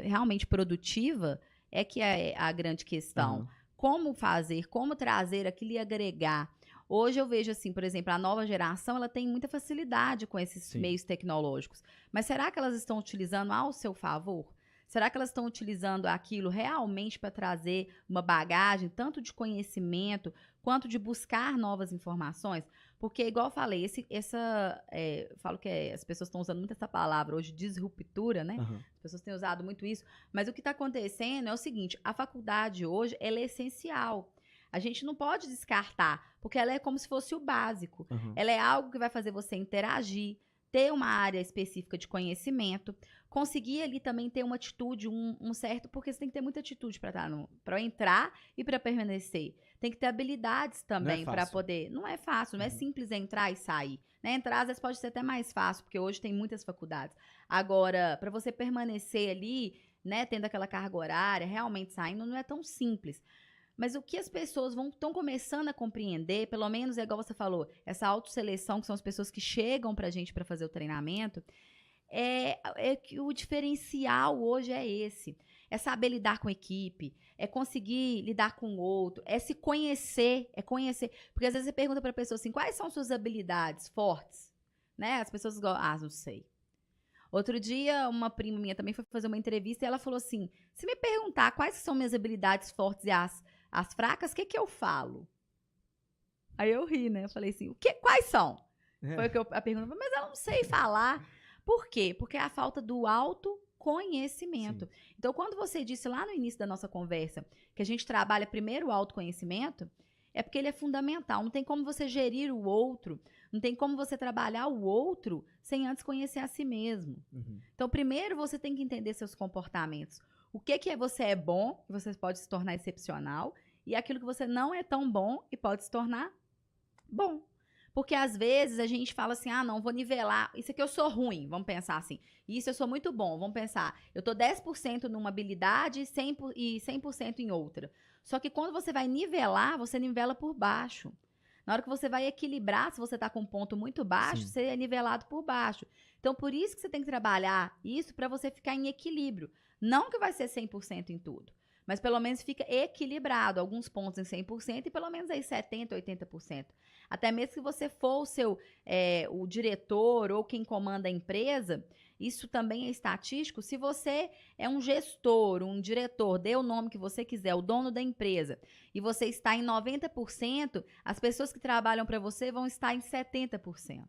realmente produtiva é que é a grande questão. Uhum. Como fazer, como trazer aquilo e agregar. Hoje eu vejo assim, por exemplo, a nova geração, ela tem muita facilidade com esses meios tecnológicos. Mas será que elas estão utilizando ao seu favor? Será que elas estão utilizando aquilo realmente para trazer uma bagagem, tanto de conhecimento, quanto de buscar novas informações? Porque, igual eu falei, falo que as pessoas estão usando muito essa palavra hoje, disruptura, né? Uhum. As pessoas têm usado muito isso. Mas o que está acontecendo é o seguinte, a faculdade hoje, ela é essencial. A gente não pode descartar, porque ela é como se fosse o básico. Uhum. Ela é algo que vai fazer você interagir, ter uma área específica de conhecimento, conseguir ali também ter uma atitude, um certo, porque você tem que ter muita atitude para entrar e para permanecer. Tem que ter habilidades também para poder. Não é fácil, não é simples entrar e sair. Né? Entrar às vezes pode ser até mais fácil, porque hoje tem muitas faculdades. Agora, para você permanecer ali, né, tendo aquela carga horária, realmente saindo, não é tão simples. Mas o que as pessoas estão começando a compreender, pelo menos é igual você falou, essa autoseleção, que são as pessoas que chegam pra gente para fazer o treinamento, é que o diferencial hoje é esse. É saber lidar com equipe, é conseguir lidar com o outro, é se conhecer, é conhecer. Porque às vezes você pergunta pra pessoa assim, quais são suas habilidades fortes? Né? As pessoas não sei. Outro dia, uma prima minha também foi fazer uma entrevista e ela falou assim, se me perguntar quais são minhas habilidades fortes e as fracas, o que eu falo? Aí eu ri, né? Eu falei assim, quais são? Foi o que a pergunta, mas eu não sei falar. Por quê? Porque é a falta do autoconhecimento. Sim. Então, quando você disse lá no início da nossa conversa que a gente trabalha primeiro o autoconhecimento, é porque ele é fundamental. Não tem como você gerir o outro, não tem como você trabalhar o outro sem antes conhecer a si mesmo. Uhum. Então, primeiro você tem que entender seus comportamentos. O que você é bom, que você pode se tornar excepcional, e aquilo que você não é tão bom e pode se tornar bom. Porque às vezes a gente fala assim, não, vou nivelar, isso aqui eu sou ruim, vamos pensar assim. Isso eu sou muito bom, vamos pensar, eu tô 10% numa habilidade e 100% em outra. Só que quando você vai nivelar, você nivela por baixo. Na hora que você vai equilibrar, se você tá com um ponto muito baixo, você é nivelado por baixo. Então, por isso que você tem que trabalhar isso para você ficar em equilíbrio. Não que vai ser 100% em tudo, mas pelo menos fica equilibrado, alguns pontos em 100% e pelo menos aí 70%, 80%. Até mesmo se você for o diretor ou quem comanda a empresa, isso também é estatístico. Se você é um gestor, um diretor, dê o nome que você quiser, o dono da empresa, e você está em 90%, as pessoas que trabalham para você vão estar em 70%.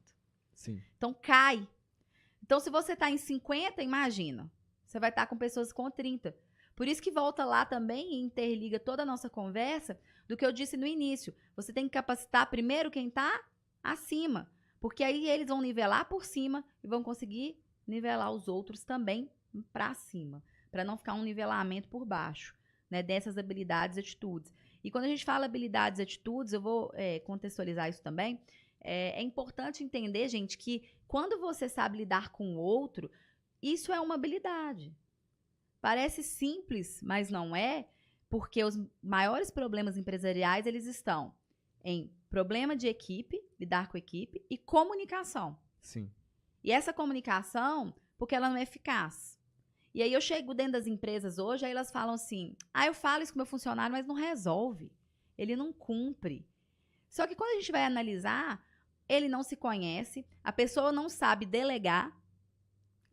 Sim. Então, cai. Então, se você está em 50%, imagina, você vai estar com pessoas com 30%. Por isso que volta lá também e interliga toda a nossa conversa do que eu disse no início. Você tem que capacitar primeiro quem está acima, porque aí eles vão nivelar por cima e vão conseguir nivelar os outros também para cima, para não ficar um nivelamento por baixo, né, dessas habilidades e atitudes. E quando a gente fala habilidades e atitudes, eu vou contextualizar isso também, é importante entender, gente, que quando você sabe lidar com o outro, isso é uma habilidade. Parece simples, mas não é, porque os maiores problemas empresariais, eles estão em problema de equipe, lidar com equipe, e comunicação. Sim. E essa comunicação, porque ela não é eficaz. E aí eu chego dentro das empresas hoje, aí elas falam assim, eu falo isso com o meu funcionário, mas não resolve. Ele não cumpre. Só que quando a gente vai analisar, ele não se conhece, a pessoa não sabe delegar,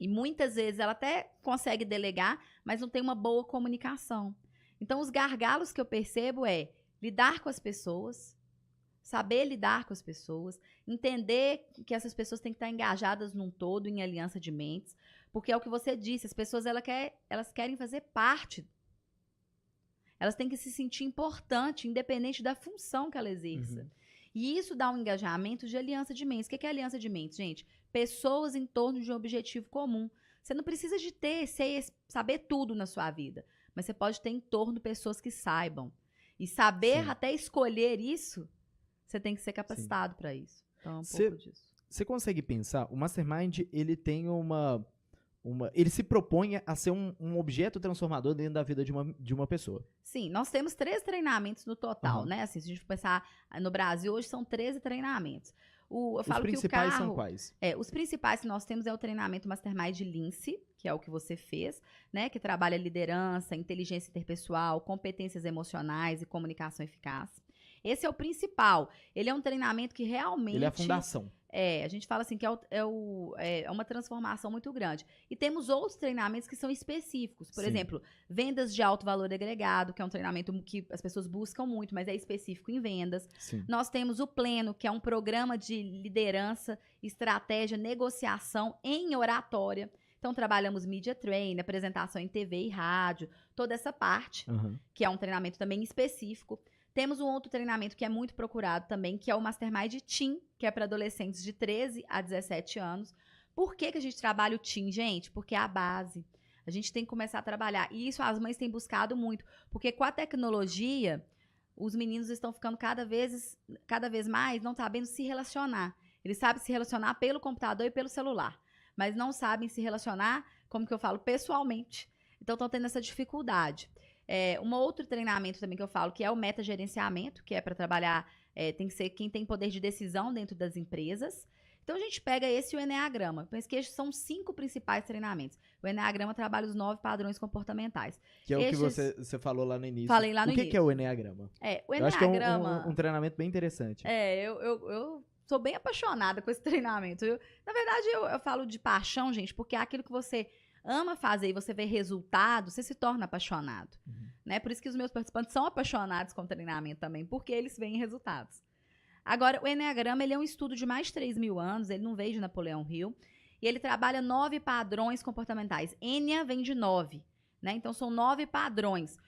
e muitas vezes ela até consegue delegar, mas não tem uma boa comunicação. Então, os gargalos que eu percebo é lidar com as pessoas, saber lidar com as pessoas, entender que essas pessoas têm que estar engajadas num todo, em aliança de mentes, porque é o que você disse, as pessoas elas querem fazer parte. Elas têm que se sentir importante, independente da função que ela exerça. E isso dá um engajamento de aliança de mentes. O que é aliança de mentes, gente? Pessoas em torno de um objetivo comum. Você não precisa de saber tudo na sua vida, mas você pode ter em torno pessoas que saibam. E saber até escolher isso, você tem que ser capacitado para isso. Então, é um pouco disso. Você consegue pensar, o Mastermind, ele tem ele se propõe a ser um objeto transformador dentro da vida de uma pessoa. Sim, nós temos 13 treinamentos no total, né? Assim, se a gente pensar no Brasil, hoje são 13 treinamentos. Os principais são quais? Os principais que nós temos é o treinamento Mastermind Lince, que é o que você fez, né? Que trabalha liderança, inteligência interpessoal, competências emocionais e comunicação eficaz. Esse é o principal. Ele é um treinamento que realmente... Ele é a fundação. A gente fala assim que é uma transformação muito grande. E temos outros treinamentos que são específicos. Por exemplo, vendas de alto valor agregado, que é um treinamento que as pessoas buscam muito, mas é específico em vendas. Sim. Nós temos o Pleno, que é um programa de liderança, estratégia, negociação em oratória. Então, trabalhamos media training, apresentação em TV e rádio, toda essa parte, que é um treinamento também específico. Temos um outro treinamento que é muito procurado também, que é o Mastermind Teen, que é para adolescentes de 13 a 17 anos. Por que a gente trabalha o Teen, gente? Porque é a base. A gente tem que começar a trabalhar. E isso as mães têm buscado muito. Porque com a tecnologia, os meninos estão ficando cada vez mais não sabendo se relacionar. Eles sabem se relacionar pelo computador e pelo celular. Mas não sabem se relacionar, como que eu falo, pessoalmente. Então, estão tendo essa dificuldade. Um outro treinamento também que eu falo, que é o metagerenciamento, que é para trabalhar, tem que ser quem tem poder de decisão dentro das empresas. Então, a gente pega esse e o Eneagrama. Pensa que esses são 5 principais treinamentos. O Eneagrama trabalha os 9 padrões comportamentais. Que é o que você falou lá no início. Falei lá no início. O que é o Eneagrama? O Eneagrama... Eu acho que é um treinamento bem interessante. Eu sou bem apaixonada com esse treinamento. Na verdade, eu falo de paixão, gente, porque é aquilo que você ama fazer e você vê resultado, você se torna apaixonado. Né? Por isso que os meus participantes são apaixonados com o treinamento também, porque eles veem resultados. Agora, o Eneagrama, ele é um estudo de mais de 3.000 anos, ele não veio de Napoleão Hill, e ele trabalha 9 padrões comportamentais. Enia vem de 9, né? Então, são 9 padrões.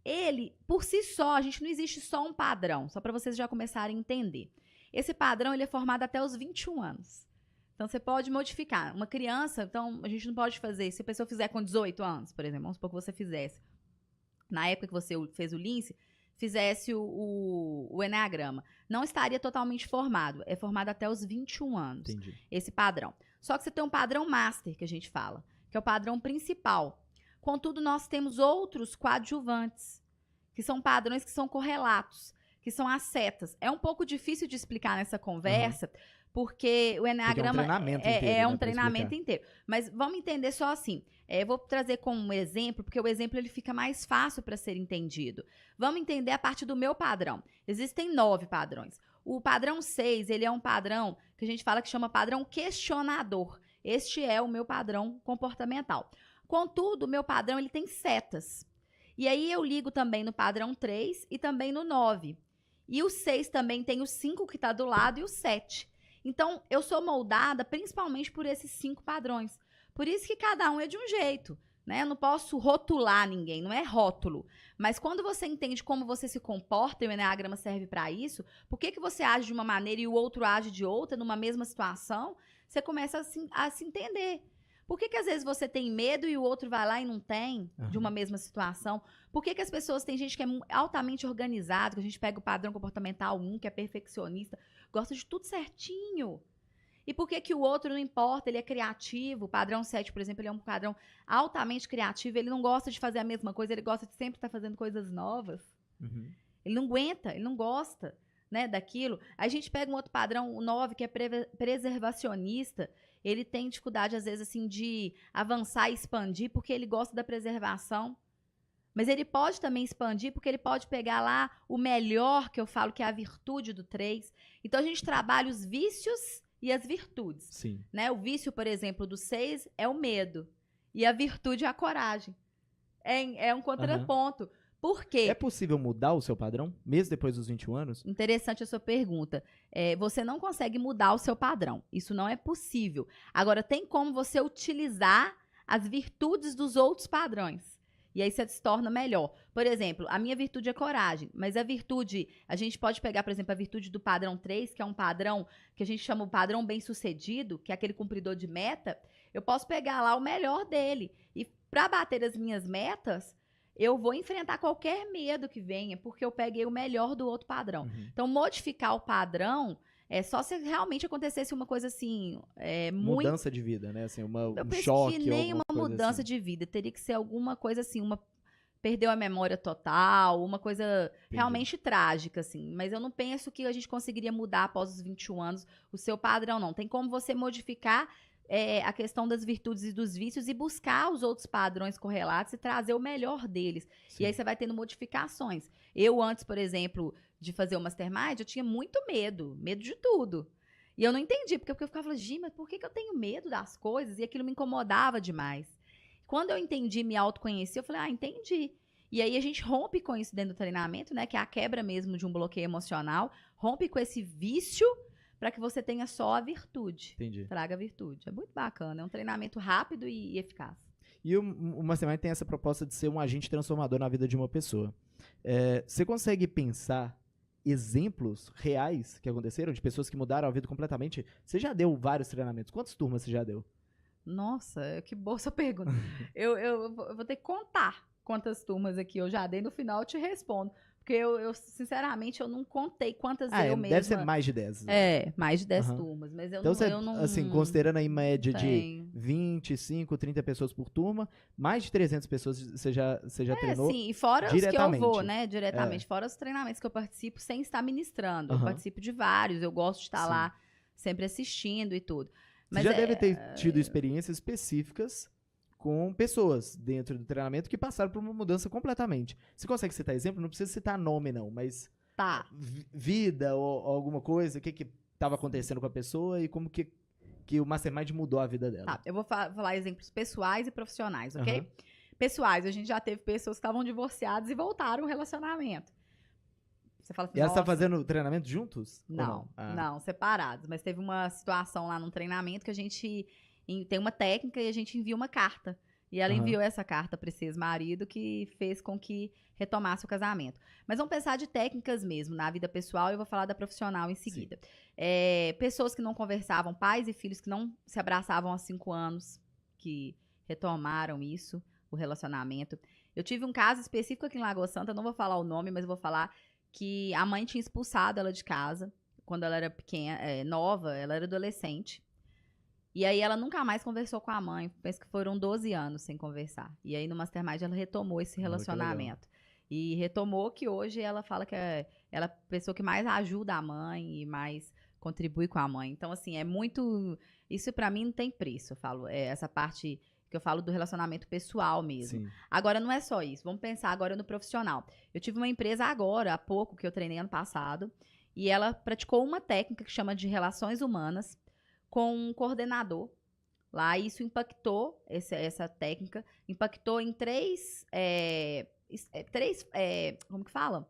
Ele, por si só, não existe só um padrão, só para vocês já começarem a entender. Esse padrão, ele é formado até os 21 anos. Então, você pode modificar. Uma criança, então, a gente não pode fazer. Se a pessoa fizer com 18 anos, por exemplo, vamos supor que você fizesse. Na época que você fez o Lince, fizesse o Eneagrama. Não estaria totalmente formado. É formado até os 21 anos. Entendi. Esse padrão. Só que você tem um padrão master, que a gente fala, que é o padrão principal. Contudo, nós temos outros coadjuvantes, que são padrões que são correlatos, que são as setas. É um pouco difícil de explicar nessa conversa, porque o Eneagrama é um treinamento inteiro. Mas vamos entender só assim. Eu vou trazer como um exemplo, porque o exemplo ele fica mais fácil para ser entendido. Vamos entender a partir do meu padrão. Existem 9 padrões. O padrão 6, ele é um padrão que a gente fala que chama padrão questionador. Este é o meu padrão comportamental. Contudo, o meu padrão ele tem setas. E aí eu ligo também no padrão 3 e também no 9. E o 6 também tem o 5 que está do lado e o 7. Então, eu sou moldada principalmente por esses 5 padrões. Por isso que cada um é de um jeito, né? Eu não posso rotular ninguém, não é rótulo. Mas quando você entende como você se comporta, e o Eneagrama serve para isso, por que você age de uma maneira e o outro age de outra numa mesma situação, você começa a se entender. Por que às vezes você tem medo e o outro vai lá e não tem, de uma mesma situação? Por que as pessoas, tem gente que é altamente organizada, que a gente pega o padrão comportamental 1, que é perfeccionista, gosta de tudo certinho. E por que o outro não importa, ele é criativo? O padrão 7, por exemplo, ele é um padrão altamente criativo, ele não gosta de fazer a mesma coisa, ele gosta de sempre estar fazendo coisas novas. Ele não aguenta, ele não gosta, né, daquilo. Aí a gente pega um outro padrão, o 9, que é preservacionista. Ele tem dificuldade, às vezes, assim, de avançar e expandir, porque ele gosta da preservação. Mas ele pode também expandir, porque ele pode pegar lá o melhor, que eu falo que é a virtude do 3. Então, a gente trabalha os vícios e as virtudes. Sim. Né? O vício, por exemplo, do 6 é o medo. E a virtude é a coragem. É um contraponto. Por quê? É possível mudar o seu padrão, mesmo depois dos 21 anos? Interessante a sua pergunta. Você não consegue mudar o seu padrão. Isso não é possível. Agora, tem como você utilizar as virtudes dos outros padrões. E aí você se torna melhor. Por exemplo, a minha virtude é coragem, mas a virtude, a gente pode pegar, por exemplo, a virtude do padrão 3, que é um padrão que a gente chama o padrão bem-sucedido, que é aquele cumpridor de meta. Eu posso pegar lá o melhor dele. E para bater as minhas metas, eu vou enfrentar qualquer medo que venha, porque eu peguei o melhor do outro padrão. Uhum. Então, modificar o padrão é só se realmente acontecesse uma coisa assim, muito... Mudança de vida, né? Assim, Eu um penso choque que ou nem alguma uma coisa mudança assim. de vida. Teria que ser alguma coisa assim, perdeu a memória total, uma coisa realmente trágica, assim. Mas eu não penso que a gente conseguiria mudar após os 21 anos o seu padrão, não. Tem como você modificar a questão das virtudes e dos vícios e buscar os outros padrões correlatos e trazer o melhor deles. Sim. E aí você vai tendo modificações. Eu, antes, por exemplo, de fazer o Mastermind, eu tinha muito medo de tudo. E eu não entendi, porque eu ficava falando, Gi, mas por que eu tenho medo das coisas? E aquilo me incomodava demais. Quando eu entendi, me autoconheci, eu falei, entendi. E aí a gente rompe com isso dentro do treinamento, né? Que é a quebra mesmo de um bloqueio emocional. Rompe com esse vício para que você tenha só a virtude. Entendi. Traga a virtude. É muito bacana. É um treinamento rápido e eficaz. E o Mastermind tem essa proposta de ser um agente transformador na vida de uma pessoa. Você consegue pensar exemplos reais que aconteceram de pessoas que mudaram a vida completamente? Você já deu vários treinamentos. Quantas turmas você já deu? Nossa, que boa essa pergunta. eu vou ter que contar quantas turmas aqui eu já dei. No final eu te respondo. Porque eu sinceramente, eu não contei quantas eu mesma... Deve ser mais de 10. Mais de 10 turmas. Mas então, eu não... assim, considerando aí média de 25, 30 pessoas por turma, mais de 300 pessoas você já treinou sim, e fora os que eu vou, né, diretamente. Fora os treinamentos que eu participo sem estar ministrando. Eu participo de vários, eu gosto de estar lá sempre assistindo e tudo. Mas você já deve ter tido experiências específicas com pessoas dentro do treinamento que passaram por uma mudança completamente. Você consegue citar exemplo? Não precisa citar nome, não, mas vida ou alguma coisa, o que estava acontecendo com a pessoa e como que o Mastermind mudou a vida dela. Tá, eu vou falar exemplos pessoais e profissionais, ok? Pessoais, a gente já teve pessoas que estavam divorciadas e voltaram ao relacionamento. Você fala assim, e elas estão fazendo treinamento juntos? Não, separados. Mas teve uma situação lá num treinamento que a gente tem uma técnica e a gente envia uma carta. E ela enviou essa carta para esse ex-marido que fez com que retomasse o casamento. Mas vamos pensar de técnicas mesmo, na vida pessoal, e eu vou falar da profissional em seguida. Pessoas que não conversavam, pais e filhos que não se abraçavam há 5 anos, que retomaram isso, o relacionamento. Eu tive um caso específico aqui em Lagoa Santa, não vou falar o nome, mas eu vou falar que a mãe tinha expulsado ela de casa quando ela era pequena, nova, ela era adolescente. E aí ela nunca mais conversou com a mãe. Penso que foram 12 anos sem conversar. E aí no Mastermind ela retomou esse relacionamento. E retomou que hoje ela fala que ela é a pessoa que mais ajuda a mãe e mais contribui com a mãe. Então, assim, é muito... Isso pra mim não tem preço, eu falo. Essa parte que eu falo do relacionamento pessoal mesmo. Sim. Agora, não é só isso. Vamos pensar agora no profissional. Eu tive uma empresa agora, há pouco, que eu treinei ano passado. E ela praticou uma técnica que chama de relações humanas com um coordenador lá, e isso impactou, essa técnica, impactou em três, como que fala?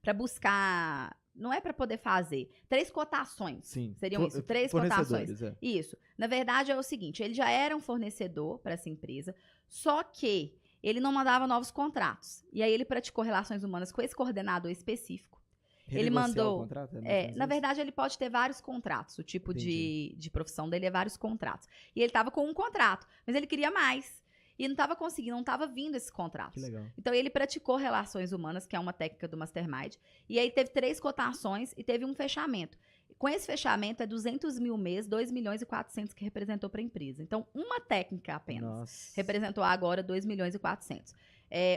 Para buscar, não é para poder fazer, 3 cotações. Sim. Seriam isso, 3 cotações. Isso. Na verdade, é o seguinte, ele já era um fornecedor para essa empresa, só que ele não mandava novos contratos. E aí ele praticou relações humanas com esse coordenador específico. Ele mandou. O contrato, na verdade, ele pode ter vários contratos. O tipo de profissão dele é vários contratos. E ele estava com um contrato, mas ele queria mais. E não estava conseguindo, não estava vindo esses contratos. Que legal. Então, ele praticou relações humanas, que é uma técnica do Mastermind. E aí teve 3 cotações e teve um fechamento. Com esse fechamento, é 200 mil mês, 2 milhões e 400 que representou para a empresa. Então, uma técnica apenas representou agora 2 milhões e 400.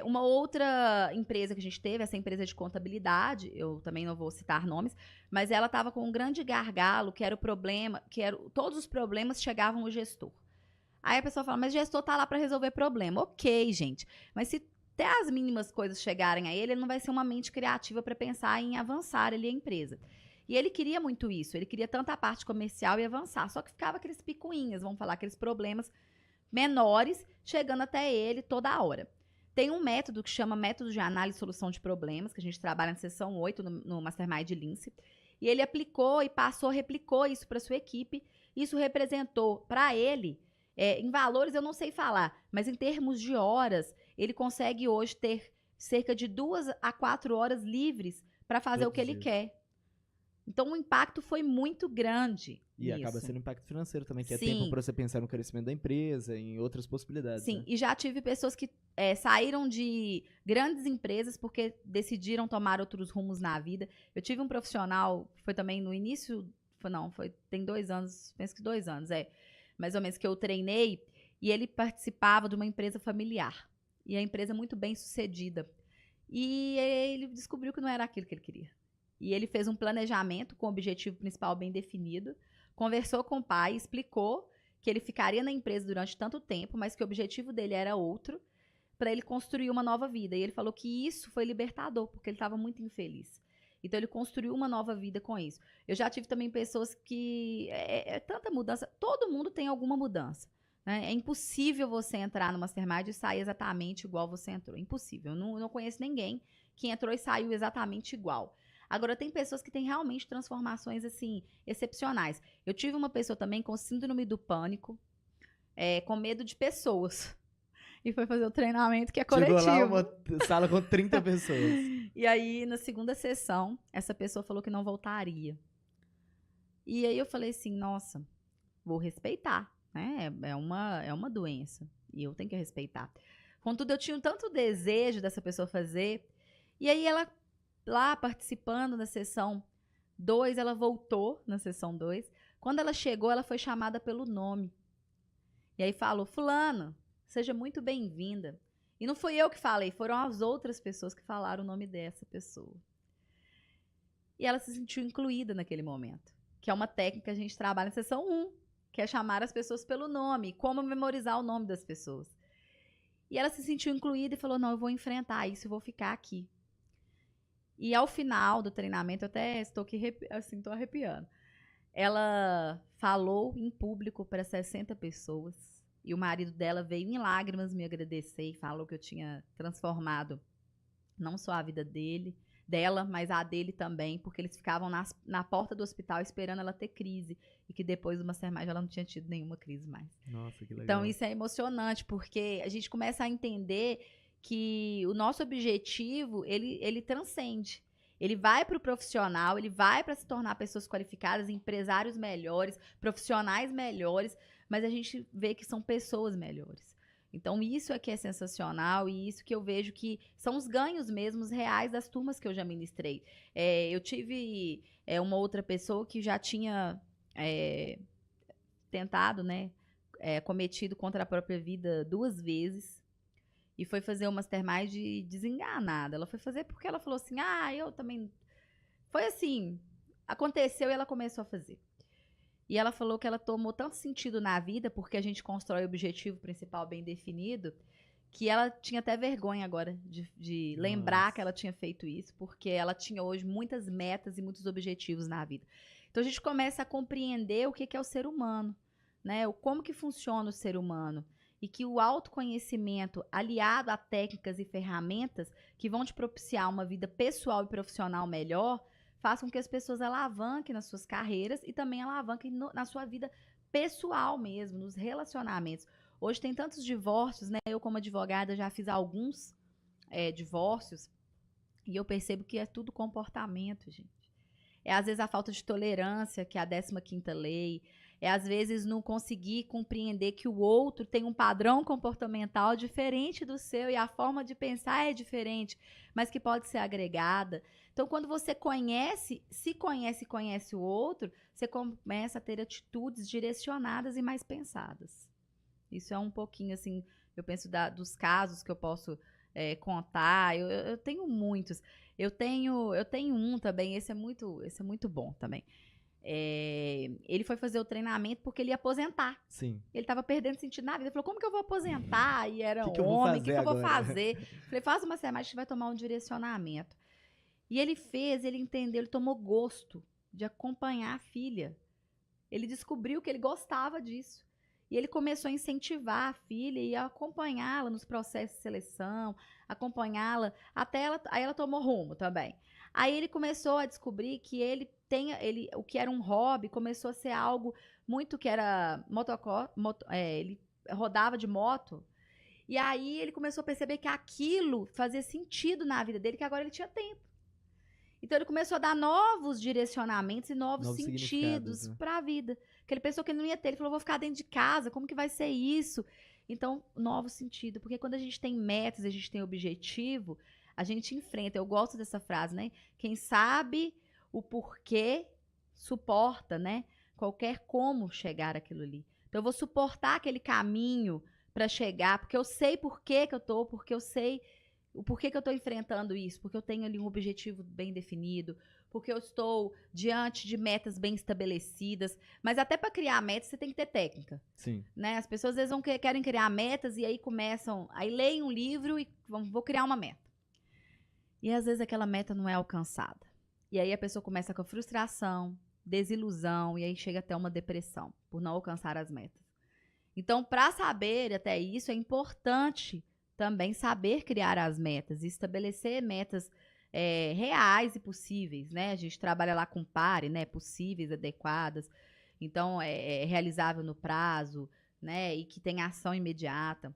Uma outra empresa que a gente teve, essa empresa de contabilidade, eu também não vou citar nomes, mas ela estava com um grande gargalo, que era o problema, todos os problemas chegavam ao gestor. Aí a pessoa fala, mas o gestor está lá para resolver problema. Ok, gente, mas se até as mínimas coisas chegarem a ele não vai ser uma mente criativa para pensar em avançar ali a empresa. E ele queria muito isso, ele queria tanto a parte comercial e avançar, só que ficava aqueles picuinhas, vamos falar, aqueles problemas menores chegando até ele toda hora. Tem um método que chama método de análise e solução de problemas, que a gente trabalha na sessão 8 no Mastermind de Lince. E ele aplicou e replicou isso para sua equipe. Isso representou para ele Em valores eu não sei falar, mas em termos de horas, ele consegue hoje ter cerca de 2 a 4 horas livres para fazer o Todos que os ele dias. quer. Então o impacto foi muito grande E acaba nisso. sendo impacto financeiro também, que é tempo Sim, para você pensar no crescimento da empresa, em outras possibilidades, sim. né? E já tive pessoas que saíram de grandes empresas porque decidiram tomar outros rumos na vida. Eu tive um profissional, foi também no início, tem 2 anos, penso que 2 anos, mais ou menos, que eu treinei, e ele participava de uma empresa familiar. E a empresa muito bem sucedida. E ele descobriu que não era aquilo que ele queria. E ele fez um planejamento com o objetivo principal bem definido, conversou com o pai, explicou que ele ficaria na empresa durante tanto tempo, mas que o objetivo dele era outro, para ele construir uma nova vida. E ele falou que isso foi libertador, porque ele estava muito infeliz. Então ele construiu uma nova vida com isso. Eu já tive também pessoas que tanta mudança, todo mundo tem alguma mudança. Né? É impossível você entrar no Mastermind e sair exatamente igual você entrou. Impossível. Eu não conheço ninguém que entrou e saiu exatamente igual. Agora, tem pessoas que têm realmente transformações, assim, excepcionais. Eu tive uma pessoa também com síndrome do pânico, com medo de pessoas. E foi fazer o treinamento que é Chegou lá coletivo. uma sala com 30 pessoas. E aí, na segunda sessão, essa pessoa falou que não voltaria. E aí eu falei assim, nossa, vou respeitar, né? É uma doença. E eu tenho que respeitar. Contudo, eu tinha tanto desejo dessa pessoa fazer. E aí ela, lá participando da sessão 2, ela voltou na sessão 2. Quando ela chegou, ela foi chamada pelo nome. E aí falou, fulana, seja muito bem-vinda. E não fui eu que falei, foram as outras pessoas que falaram o nome dessa pessoa. E ela se sentiu incluída naquele momento, que é uma técnica que a gente trabalha na sessão 1, que é chamar as pessoas pelo nome, como memorizar o nome das pessoas. E ela se sentiu incluída e falou, não, eu vou enfrentar isso, eu vou ficar aqui. E ao final do treinamento, eu até estou aqui, assim, estou arrepiando. Ela falou em público para 60 pessoas. E o marido dela veio em lágrimas me agradecer e falou que eu tinha transformado não só a vida dela, mas a dele também, porque eles ficavam na porta do hospital esperando ela ter crise. E que depois do Mastermind ela não tinha tido nenhuma crise mais. Nossa, que legal. Então isso é emocionante, porque a gente começa a entender que o nosso objetivo, ele transcende. Ele vai para o profissional, ele vai para se tornar pessoas qualificadas, empresários melhores, profissionais melhores, mas a gente vê que são pessoas melhores. Então, isso é que é sensacional e isso que eu vejo que são os ganhos mesmos reais das turmas que eu já ministrei. Eu tive uma outra pessoa que já tinha tentado, né, cometido contra a própria vida 2 vezes e foi fazer uma Mastermind desenganada. Ela foi fazer porque ela falou assim, eu também... Foi assim, aconteceu e ela começou a fazer. E ela falou que ela tomou tanto sentido na vida, porque a gente constrói o objetivo principal bem definido, que ela tinha até vergonha agora de lembrar que ela tinha feito isso, porque ela tinha hoje muitas metas e muitos objetivos na vida. Então a gente começa a compreender o que é o ser humano, né? Como que funciona o ser humano. E que o autoconhecimento, aliado a técnicas e ferramentas que vão te propiciar uma vida pessoal e profissional melhor, façam com que as pessoas alavanquem nas suas carreiras e também alavanquem na sua vida pessoal mesmo, nos relacionamentos. Hoje tem tantos divórcios, né? Eu, como advogada, já fiz alguns divórcios e eu percebo que é tudo comportamento, gente. Às vezes, a falta de tolerância, que é a 15ª lei. Às vezes, não conseguir compreender que o outro tem um padrão comportamental diferente do seu e a forma de pensar é diferente, mas que pode ser agregada. Então, quando você se conhece e conhece o outro, você começa a ter atitudes direcionadas e mais pensadas. Isso é um pouquinho, assim, eu penso dos casos que eu posso contar. Eu tenho muitos. Eu tenho um também, esse é muito bom também. Ele foi fazer o treinamento porque ele ia aposentar. Sim. Ele estava perdendo sentido na vida. Ele falou, como que eu vou aposentar? E era que homem, o que eu vou agora? fazer? Falei, faz uma semana, a gente vai tomar um direcionamento. E ele entendeu, ele tomou gosto de acompanhar a filha. Ele descobriu que ele gostava disso. E ele começou a incentivar a filha e a acompanhá-la nos processos de seleção, acompanhá-la até aí ela tomou rumo também. Aí ele começou a descobrir que o que era um hobby começou a ser algo muito que era ele rodava de moto. E aí ele começou a perceber que aquilo fazia sentido na vida dele, que agora ele tinha tempo. Então ele começou a dar novos direcionamentos e novos sentidos, né, para a vida. Que ele pensou que ele não ia ter. Ele falou, vou ficar dentro de casa, como que vai ser isso? Então, novo sentido. Porque quando a gente tem metas, a gente tem objetivo, a gente enfrenta. Eu gosto dessa frase, né? Quem sabe o porquê suporta, né? Qualquer como chegar aquilo ali. Então eu vou suportar aquele caminho para chegar, porque eu sei porque eu sei o porquê que eu estou enfrentando isso, porque eu tenho ali um objetivo bem definido, porque eu estou diante de metas bem estabelecidas. Mas até para criar metas, você tem que ter técnica. Sim. Né? As pessoas às vezes querem criar metas e aí começam, aí leem um livro e vou criar uma meta. E às vezes aquela meta não é alcançada. E aí a pessoa começa com frustração, desilusão, e aí chega até uma depressão por não alcançar as metas. Então, para saber até isso, é importante também saber criar as metas e estabelecer metas reais e possíveis, né? A gente trabalha lá com PARE, né? Possíveis, adequadas. Então, é realizável no prazo, né? E que tem ação imediata.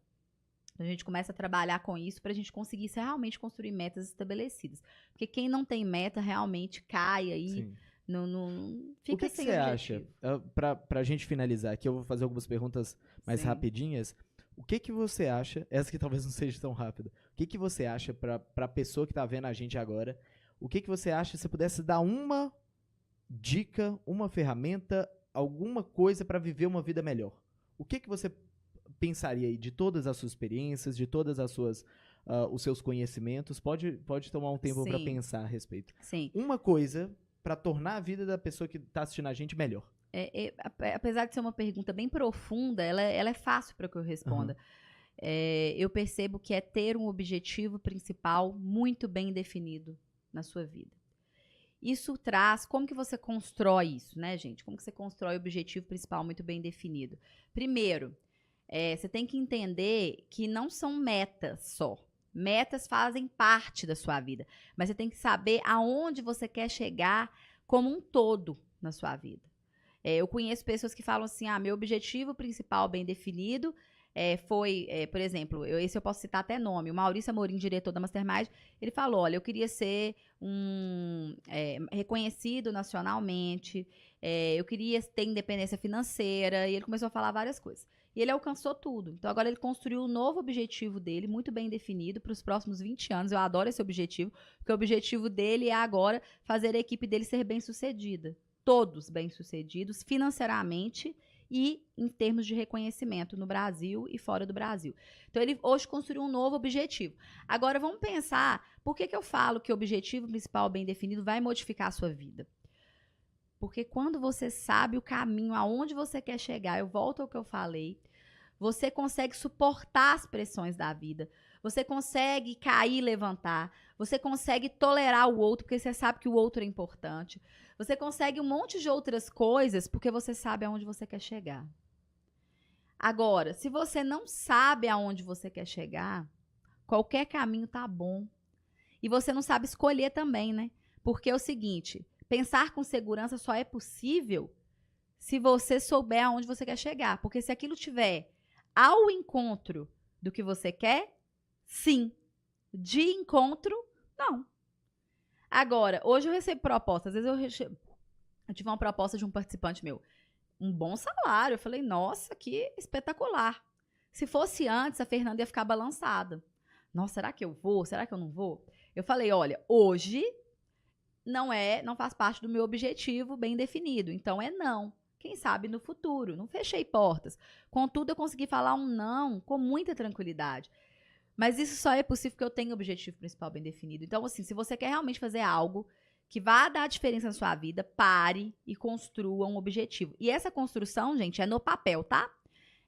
Então, a gente começa a trabalhar com isso para a gente conseguir realmente construir metas estabelecidas. Porque quem não tem meta realmente cai aí. Sim. Não fica o que sem você objetivo. acha, pra gente finalizar aqui, eu vou fazer algumas perguntas mais rapidinhas. O que você acha, essa que talvez não seja tão rápida, o que você acha pra pessoa que tá vendo a gente agora, o que você acha se você pudesse dar uma dica, uma ferramenta, alguma coisa pra viver uma vida melhor? O que você pensaria aí de todas as suas experiências, de todas as suas... os seus conhecimentos? Pode tomar um tempo pra pensar a respeito. Sim. Uma coisa para tornar a vida da pessoa que está assistindo a gente melhor. Apesar de ser uma pergunta bem profunda, ela é fácil para que eu responda. Uhum. Eu percebo que é ter um objetivo principal muito bem definido na sua vida. Isso traz... Como que você constrói isso, né, gente? Como que você constrói o objetivo principal muito bem definido? Primeiro, você tem que entender que não são metas só. Metas fazem parte da sua vida, mas você tem que saber aonde você quer chegar como um todo na sua vida. Eu conheço pessoas que falam assim, meu objetivo principal bem definido foi, por exemplo, esse eu posso citar até nome, o Maurício Amorim, diretor da Mastermind, ele falou, olha, eu queria ser reconhecido nacionalmente, eu queria ter independência financeira, e ele começou a falar várias coisas. E ele alcançou tudo. Então, agora ele construiu um novo objetivo dele, muito bem definido, para os próximos 20 anos. Eu adoro esse objetivo, porque o objetivo dele é agora fazer a equipe dele ser bem-sucedida. Todos bem-sucedidos, financeiramente e em termos de reconhecimento no Brasil e fora do Brasil. Então, ele hoje construiu um novo objetivo. Agora, vamos pensar, por que eu falo que o objetivo principal bem definido vai modificar a sua vida? Porque quando você sabe o caminho, aonde você quer chegar, eu volto ao que eu falei, você consegue suportar as pressões da vida, você consegue cair e levantar, você consegue tolerar o outro, porque você sabe que o outro é importante, você consegue um monte de outras coisas, porque você sabe aonde você quer chegar. Agora, se você não sabe aonde você quer chegar, qualquer caminho tá bom. E você não sabe escolher também, né? Porque é o seguinte... Pensar com segurança só é possível se você souber aonde você quer chegar. Porque se aquilo tiver ao encontro do que você quer, sim. De encontro, não. Agora, hoje eu recebo propostas. Às vezes eu tive uma proposta de um participante meu. Um bom salário. Eu falei, nossa, que espetacular. Se fosse antes, a Fernanda ia ficar balançada. Nossa, será que eu vou? Será que eu não vou? Eu falei, olha, hoje... não faz parte do meu objetivo bem definido. Então, não. Quem sabe no futuro. Não fechei portas. Contudo, eu consegui falar um não com muita tranquilidade. Mas isso só é possível porque eu tenho o objetivo principal bem definido. Então, assim, se você quer realmente fazer algo que vá dar diferença na sua vida, pare e construa um objetivo. E essa construção, gente, é no papel, tá?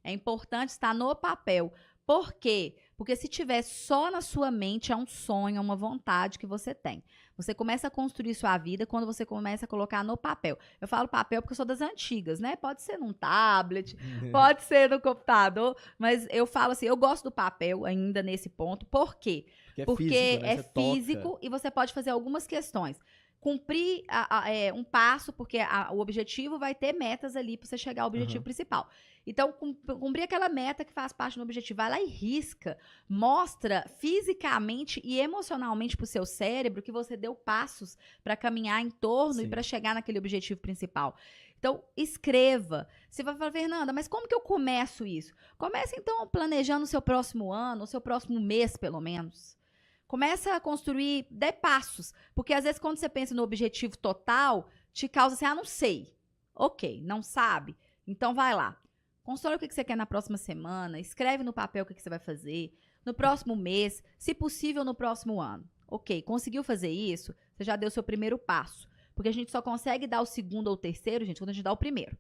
É importante estar no papel. Por quê? Porque se tiver só na sua mente, é um sonho, é uma vontade que você tem. Você começa a construir sua vida quando você começa a colocar no papel. Eu falo papel porque eu sou das antigas, né? Pode ser num tablet, pode ser no computador, mas eu falo assim, eu gosto do papel ainda nesse ponto. Por quê? Porque físico, né? É físico e você pode fazer algumas questões. cumprir um passo, porque o objetivo vai ter metas ali para você chegar ao objetivo principal. Então, cumprir aquela meta que faz parte do objetivo, vai lá e risca, mostra fisicamente e emocionalmente para o seu cérebro que você deu passos para caminhar em torno e para chegar naquele objetivo principal. Então, escreva. Você vai falar, Fernanda, mas como que eu começo isso? Comece, então, planejando o seu próximo ano, o seu próximo mês, pelo menos. Começa a construir, dê passos. Porque, às vezes, quando você pensa no objetivo total, te causa assim, não sei. Ok, não sabe? Então, vai lá. Constrói o que você quer na próxima semana, escreve no papel o que você vai fazer, no próximo mês, se possível, no próximo ano. Ok, conseguiu fazer isso? Você já deu o seu primeiro passo. Porque a gente só consegue dar o segundo ou o terceiro, gente, quando a gente dá o primeiro.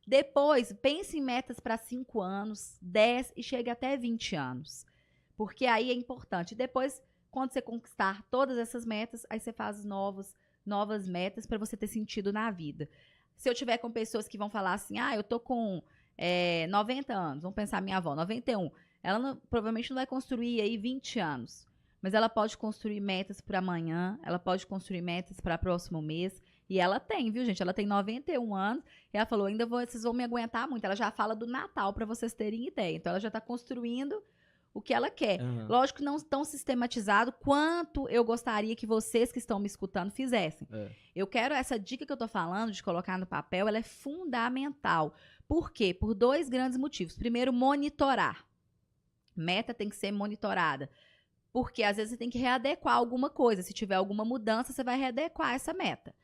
Depois, pense em metas para 5 anos, 10 e chegue até 20 anos. Porque aí é importante. Depois, quando você conquistar todas essas metas, aí você faz novas metas para você ter sentido na vida. Se eu tiver com pessoas que vão falar assim, eu tô com 90 anos, vamos pensar minha avó, 91, ela provavelmente não vai construir aí 20 anos. Mas ela pode construir metas para amanhã, ela pode construir metas para o próximo mês. E ela tem, viu, gente? Ela tem 91 anos. E ela falou, vocês vão me aguentar muito. Ela já fala do Natal, para vocês terem ideia. Então, ela já está construindo o que ela quer. Lógico que não tão sistematizado quanto eu gostaria que vocês que estão me escutando fizessem. Eu quero essa dica que eu estou falando, de colocar no papel, ela é fundamental. Por quê? Por 2 grandes motivos. Primeiro, monitorar. Meta tem que ser monitorada. Porque às vezes você tem que readequar alguma coisa. Se tiver alguma mudança, você vai readequar essa meta.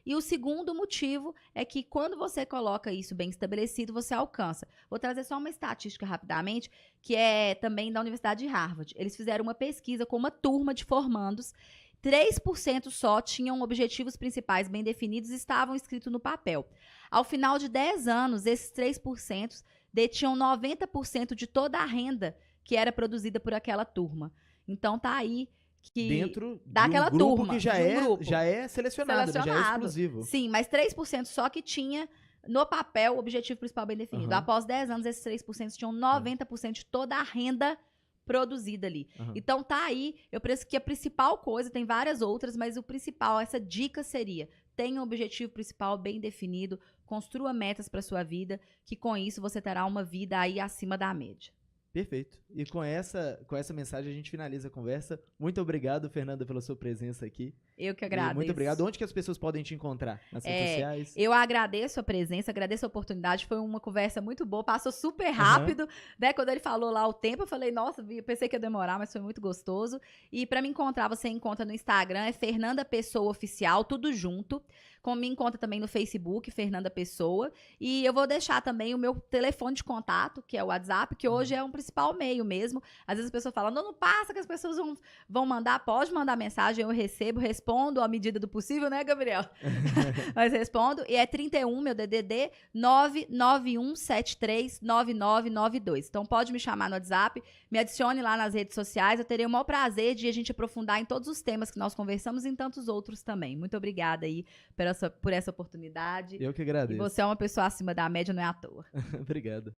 E o segundo motivo é que quando você coloca isso bem estabelecido, você alcança. Vou trazer só uma estatística rapidamente, que é também da Universidade de Harvard. Eles fizeram uma pesquisa com uma turma de formandos. 3% só tinham objetivos principais bem definidos e estavam escritos no papel. Ao final de 10 anos, esses 3% detinham 90% de toda a renda que era produzida por aquela turma. Então tá aí que dentro daquela de um grupo turma, que já é selecionado, né? Já é exclusivo. Sim, mas 3% só que tinha no papel o objetivo principal bem definido. Após 10 anos, esses 3% tinham 90% de toda a renda produzida ali. Então tá aí, eu penso que a principal coisa, tem várias outras, mas o principal, essa dica seria, tenha um objetivo principal bem definido, construa metas para sua vida, que com isso você terá uma vida aí acima da média. Perfeito. E com essa mensagem a gente finaliza a conversa. Muito obrigado, Fernanda, pela sua presença aqui. Eu que agradeço. E muito obrigado. Onde que as pessoas podem te encontrar? Nas redes sociais? Eu agradeço a presença, agradeço a oportunidade. Foi uma conversa muito boa, passou super rápido. Né? Quando ele falou lá o tempo, eu falei, nossa, eu pensei que ia demorar, mas foi muito gostoso. E para me encontrar, você encontra no Instagram, é Fernanda Pessoa Oficial, tudo junto. Como me encontra também no Facebook, Fernanda Pessoa. E eu vou deixar também o meu telefone de contato, que é o WhatsApp, que hoje é um principal meio mesmo. Às vezes as pessoas falam, não passa que as pessoas vão mandar, pode mandar mensagem, eu respondo à medida do possível, né, Gabriel? Mas respondo. E é 31, meu DDD, 991739992. Então pode me chamar no WhatsApp, me adicione lá nas redes sociais. Eu terei o maior prazer de a gente aprofundar em todos os temas que nós conversamos e em tantos outros também. Muito obrigada aí por essa oportunidade. Eu que agradeço. E você é uma pessoa acima da média, não é à toa. Obrigado.